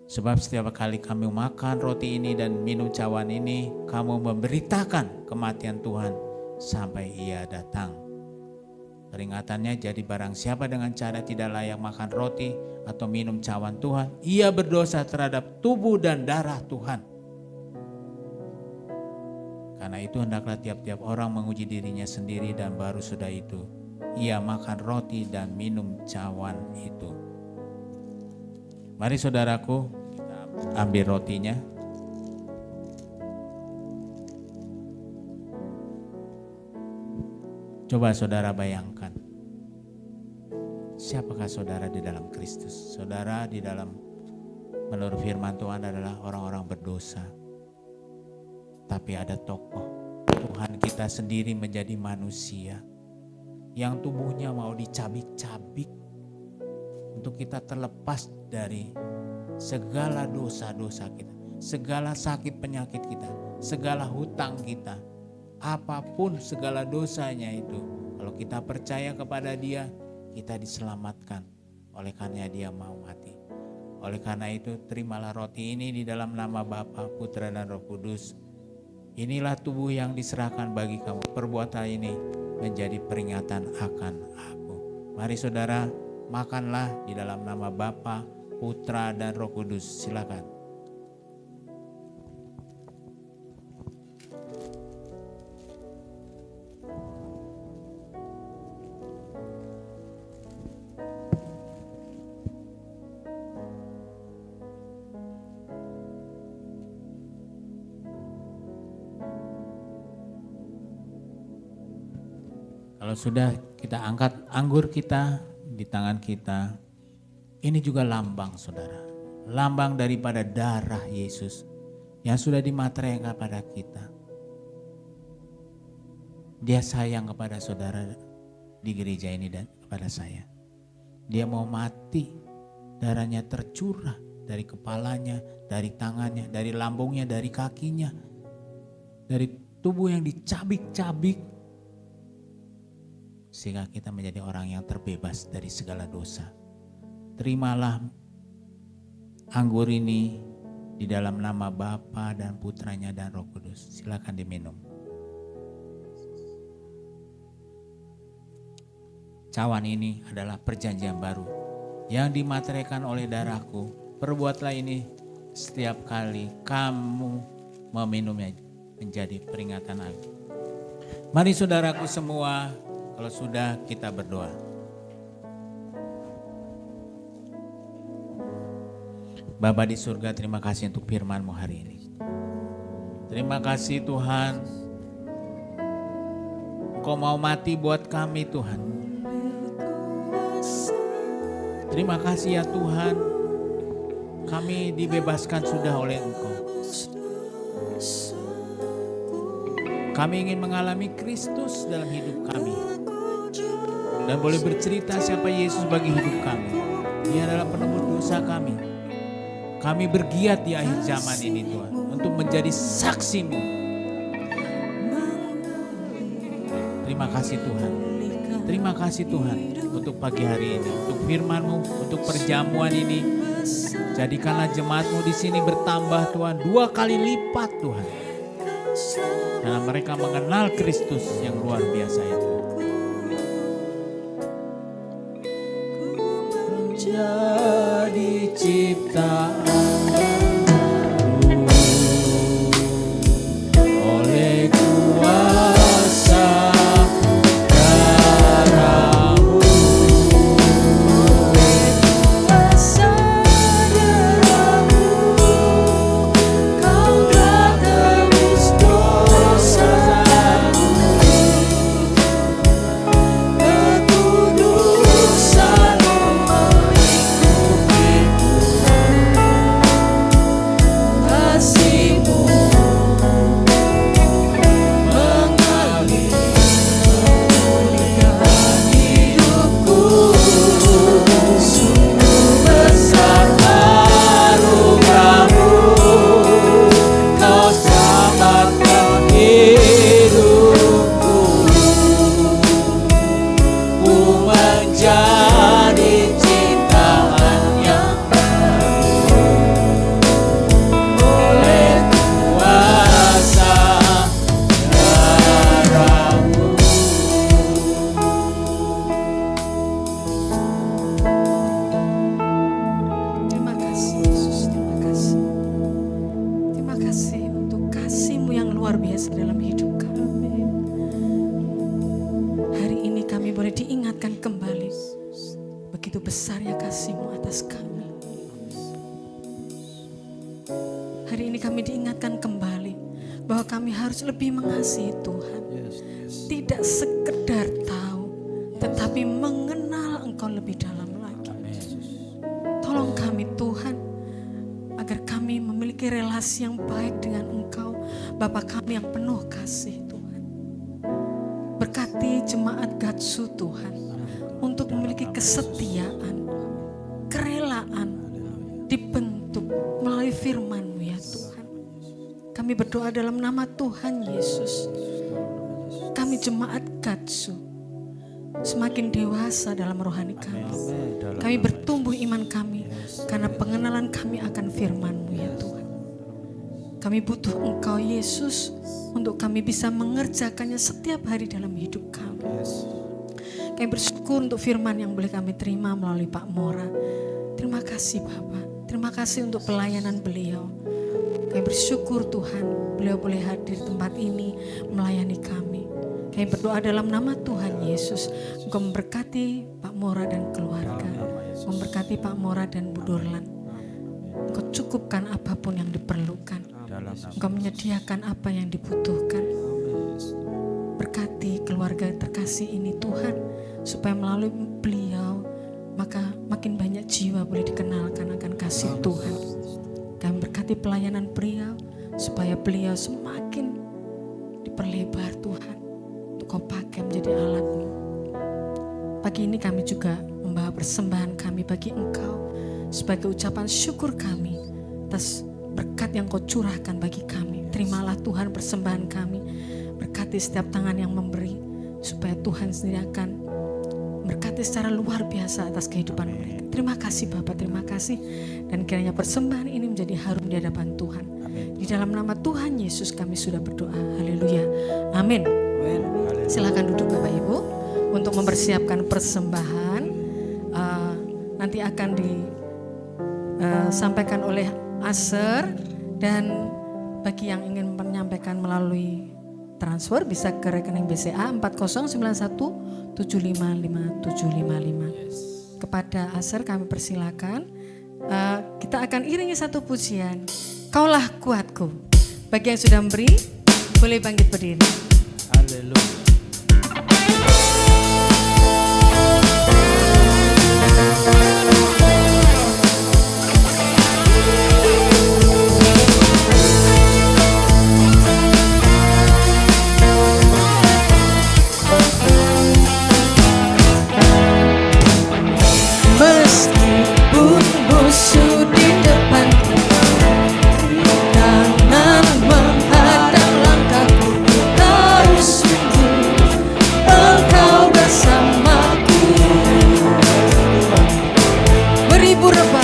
Sebab setiap kali kamu makan roti ini dan minum cawan ini, kamu memberitakan kematian Tuhan sampai ia datang. Peringatannya, jadi barang siapa dengan cara tidak layak makan roti atau minum cawan Tuhan, ia berdosa terhadap tubuh dan darah Tuhan. Karena itu hendaklah tiap-tiap orang menguji dirinya sendiri, dan baru sudah itu ia makan roti dan minum cawan itu. Mari saudaraku, kita ambil rotinya. Coba saudara bayangkan, siapakah saudara di dalam Kristus? Saudara di dalam menurut firman Tuhan adalah orang-orang berdosa. Tapi ada tokoh Tuhan kita sendiri menjadi manusia yang tubuhnya mau dicabik-cabik untuk kita terlepas dari segala dosa-dosa kita, segala sakit penyakit kita, segala hutang kita, apapun segala dosanya itu. Kalau kita percaya kepada Dia, kita diselamatkan. Oleh karena Dia mau mati. Oleh karena itu, terimalah roti ini di dalam nama Bapa, Putra dan Roh Kudus. Inilah tubuh yang diserahkan bagi kamu. Perbuatan ini menjadi peringatan akan aku. Mari saudara, makanlah di dalam nama Bapa, Putra dan Roh Kudus. Silakan. Kalau sudah kita angkat anggur kita di tangan kita, ini juga lambang saudara. Lambang daripada darah Yesus yang sudah dimateraikan kepada kita. Dia sayang kepada saudara di gereja ini dan kepada saya. Dia mau mati, darahnya tercurah dari kepalanya, dari tangannya, dari lambungnya, dari kakinya. Dari tubuh yang dicabik-cabik. Sehingga kita menjadi orang yang terbebas dari segala dosa. Terimalah anggur ini di dalam nama Bapa dan Putranya dan Roh Kudus. Silakan diminum. Cawan ini adalah perjanjian baru yang dimateraikan oleh darahku. Perbuatlah ini setiap kali kamu meminumnya menjadi peringatan aku. Mari saudaraku semua, kalau sudah kita berdoa. Bapa di surga, terima kasih untuk firman-Mu hari ini. Terima kasih Tuhan, Engkau mau mati buat kami Tuhan. Terima kasih ya Tuhan, kami dibebaskan sudah oleh Engkau. Kami ingin mengalami Kristus dalam hidup kami. Dan boleh bercerita siapa Yesus bagi hidup kami. Dia adalah penebus dosa kami. Kami bergiat di akhir zaman ini Tuhan, untuk menjadi saksi-Mu. Terima kasih Tuhan. Terima kasih Tuhan untuk pagi hari ini, untuk firman-Mu, untuk perjamuan ini. Jadikanlah jemaat-Mu di sini bertambah Tuhan, 2 kali lipat Tuhan. Karena mereka mengenal Kristus yang luar biasa itu. Jadi ciptaan baru oleh kuasa darah-Mu.
Kuasa darah-Mu, Kau telah tebus dosa-Mu. Kekudusan-Mu kasih-Mu mengalir memulihkan hidupku. Sungguh besar anugerah-Mu, Kau selamatkan hidupku. Ku menjadi ciptaan yang oleh kuasa darah-Mu.
Terima kasih Yesus, terima kasih. Terima kasih untuk kasih-Mu yang luar biasa dalam hidup kami. Hari ini kami boleh diingatkan kembali begitu besarnya kasih-Mu atas kami. Hari ini kami diingatkan kembali bahwa kami harus lebih mengasihi Tuhan. Tidak sekedar tahu, tetapi mengenal Engkau lebih dalam lagi. Tolong kami Tuhan, relasi yang baik dengan Engkau, Bapa kami yang penuh kasih Tuhan. Berkati jemaat Gatsu Tuhan, untuk memiliki kesetiaan, kerelaan, dibentuk melalui firman-Mu ya Tuhan. Kami berdoa dalam nama Tuhan Yesus. Kami jemaat Gatsu semakin dewasa dalam rohani kami. Kami bertumbuh iman kami karena pengenalan kami akan firman-Mu ya Tuhan. Kami butuh Engkau Yesus untuk kami bisa mengerjakannya setiap hari dalam hidup kami. Kami bersyukur untuk firman yang boleh kami terima melalui Pak Mora. Terima kasih Bapak. Terima kasih untuk pelayanan beliau. Kami bersyukur Tuhan, beliau boleh hadir tempat ini melayani kami. Kami berdoa dalam nama Tuhan Yesus. Engkau memberkati Pak Mora dan keluarga. Memberkati Pak Mora dan Bu Dorlan. Engkau cukupkan apapun yang diperlukan. Engkau menyediakan apa yang dibutuhkan. Berkati keluarga terkasih ini Tuhan, supaya melalui beliau maka makin banyak jiwa boleh dikenalkan akan kasih Tuhan. Kami berkati pelayanan beliau supaya beliau semakin diperlebar Tuhan, untuk Kau pakai menjadi alat-Mu. Pagi ini kami juga membawa persembahan kami bagi Engkau sebagai ucapan syukur kami atas berkat yang Kau curahkan bagi kami. Terimalah Tuhan persembahan kami. Berkati setiap tangan yang memberi, supaya Tuhan sendiri akan berkati secara luar biasa atas kehidupan mereka. Terima kasih Bapak, terima kasih. Dan kiranya persembahan ini menjadi harum di hadapan Tuhan. Di dalam nama Tuhan Yesus kami sudah berdoa. Haleluya. Amin. Silakan duduk Bapak Ibu untuk mempersiapkan persembahan. Nanti akan disampaikan oleh Aser, dan bagi yang ingin menyampaikan melalui transfer bisa ke rekening BCA 4091755755. Kepada Aser kami persilakan. Kita akan iringi satu pujian, Kaulah Kuatku. Bagi yang sudah memberi boleh bangkit berdiri.
Haleluya.
Meskipun musuh di depan, tangan menghadang langkahku, tahu sungguh Engkau bersamaku. Beribu rebah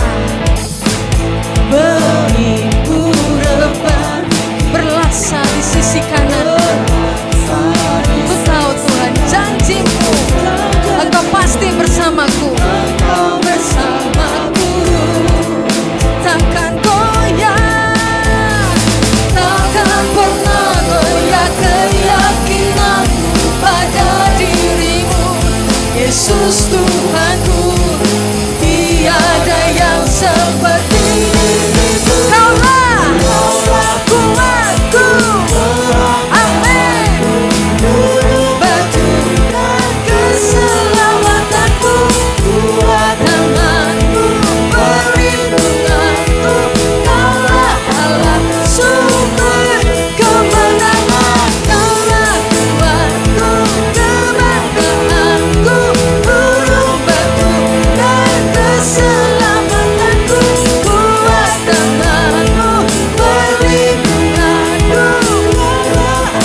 berlasa di sisi kanan. Ku tahu Tuhan janji-Mu, Engkau pasti bersamaku. Engkau bersamaku, takkan goyah, takkan pernah goyah keyakinanku pada diri-Mu. Yesus Tuhanku, tiada yang seperti-Mu. Kaulah kuatku, amin. Batu dan keselamatanku, tangan-Mu perlindunganku. Kaulah Allah sumber kemenangan. Kaulah kuatku, kebanggaanku, gunung batu dan keselamatanku. Kuat tangan-Mu perlindunganku.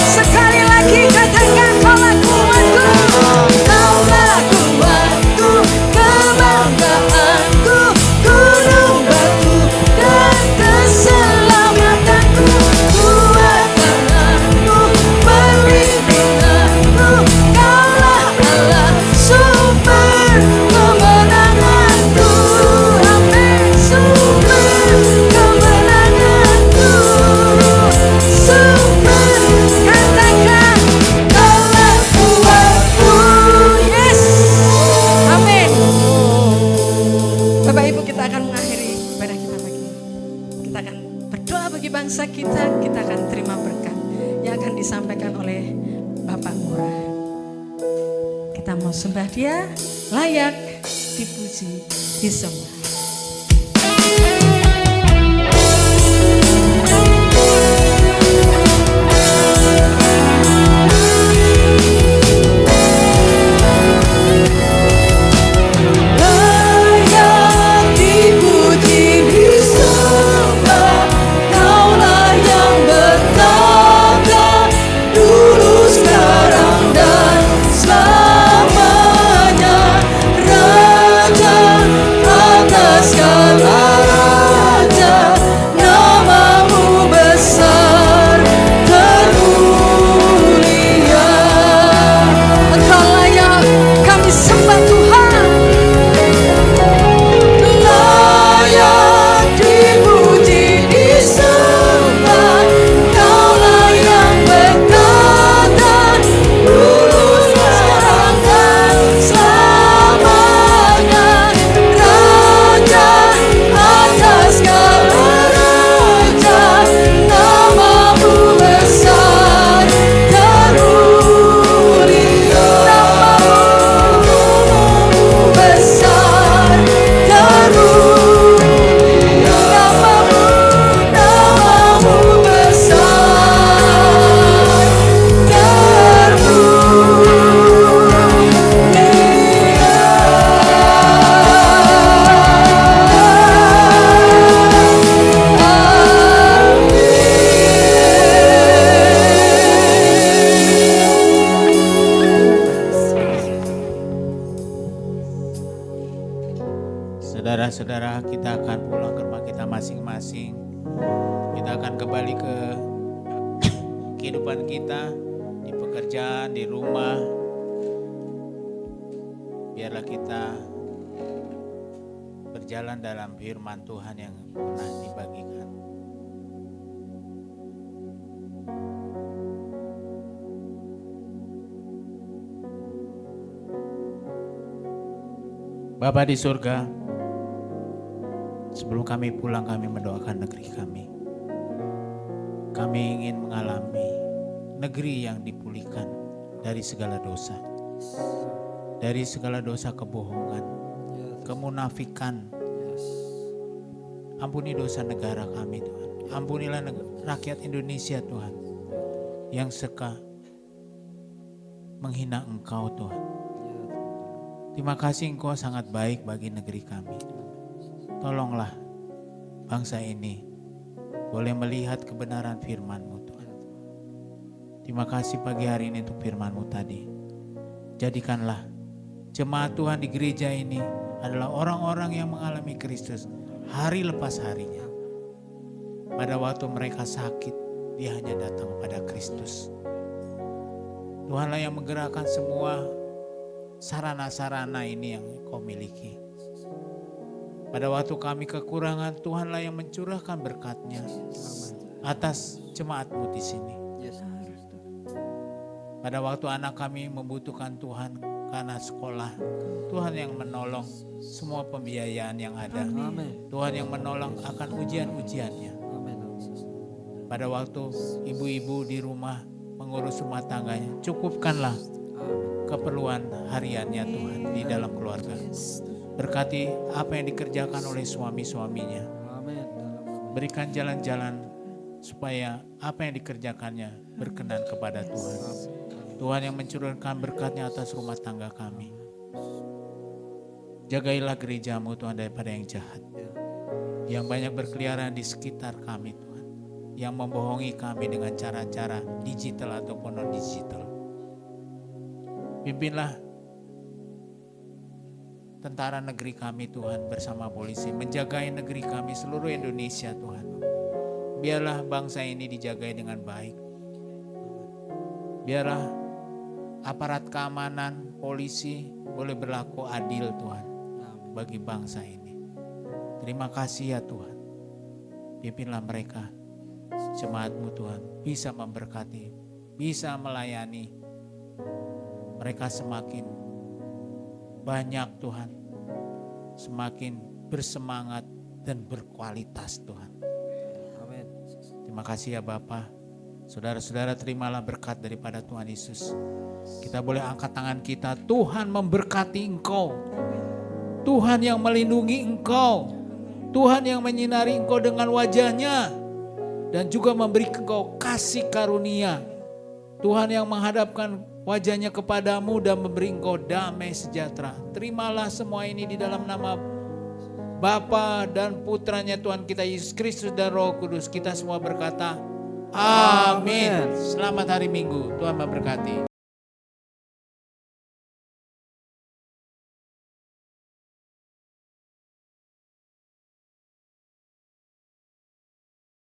Sekali lagi katakan, Kaulah kuatku. Kaulah kuatku, kebanggaanku, gunung batu dan keselamatanku. Kuat tangan-Mu perlindunganku. Kaulah Allah sumber kemenanganku. Amin. Sumber kemenanganku. Sumber, katakan, Kaulah kuatku. Yes. Amin. Bapak Ibu, kita akan mengakhiri ibadah kita pagi ini. Kita akan berdoa bagi bangsa kita. Kita akan terima berkat yang akan disampaikan oleh Bapak Mora. Kita mau sembah Dia, layak dipuji, disembah.
kehidupan kita, di pekerjaan, di rumah. Biarlah kita berjalan dalam firman Tuhan yang pernah dibagikan. Bapa di surga, sebelum kami pulang kami mendoakan negeri kami. Kami ingin mengalami negeri yang dipulihkan dari segala dosa. Dari segala dosa kebohongan, kemunafikan. Ampuni dosa negara kami Tuhan. Ampunilah rakyat Indonesia Tuhan, yang suka menghina Engkau Tuhan. Terima kasih Engkau sangat baik bagi negeri kami. Tolonglah bangsa ini boleh melihat kebenaran firman-Mu Tuhan. Terima kasih pagi hari ini untuk firman-Mu tadi. Jadikanlah jemaat Tuhan di gereja ini adalah orang-orang yang mengalami Kristus hari lepas harinya. Pada waktu mereka sakit, dia hanya datang pada Kristus. Tuhanlah yang menggerakkan semua sarana-sarana ini yang Kau miliki. Pada waktu kami kekurangan, Tuhanlah yang mencurahkan berkat-Nya atas jemaat-Mu di sini. Pada waktu anak kami membutuhkan Tuhan karena sekolah, Tuhan yang menolong semua pembiayaan yang ada. Tuhan yang menolong akan ujian-ujiannya. Pada waktu ibu-ibu di rumah mengurus rumah tangganya, cukupkanlah keperluan hariannya Tuhan di dalam keluarga. Berkati apa yang dikerjakan oleh suami-suaminya. Berikan jalan-jalan supaya apa yang dikerjakannya berkenan kepada Tuhan. Tuhan yang mencurahkan berkat-Nya atas rumah tangga kami. Jagailah gereja-Mu Tuhan daripada yang jahat, yang banyak berkeliaran di sekitar kami Tuhan, yang membohongi kami dengan cara-cara digital ataupun non-digital. Pimpinlah tentara negeri kami Tuhan bersama polisi, menjagai negeri kami seluruh Indonesia Tuhan. Biarlah bangsa ini dijagai dengan baik. Biarlah aparat keamanan, polisi boleh berlaku adil Tuhan bagi bangsa ini. Terima kasih ya Tuhan. Pimpinlah mereka, jemaat-Mu Tuhan, bisa memberkati, bisa melayani. Mereka semakin banyak Tuhan, semakin bersemangat dan berkualitas Tuhan.
Amin.
Terima kasih ya Bapa. Saudara-saudara, terimalah berkat daripada Tuhan Yesus. Kita boleh angkat tangan kita. Tuhan memberkati engkau. Tuhan yang melindungi engkau. Tuhan yang menyinari engkau dengan wajah-Nya dan juga memberi engkau kasih karunia. Tuhan yang menghadapkan wajah-Nya kepadamu dan memberi engkau damai sejahtera. Terimalah semua ini di dalam nama Bapa dan Putranya Tuhan kita Yesus Kristus dan Roh Kudus. Kita semua berkata, Amin. Selamat hari Minggu. Tuhan memberkati.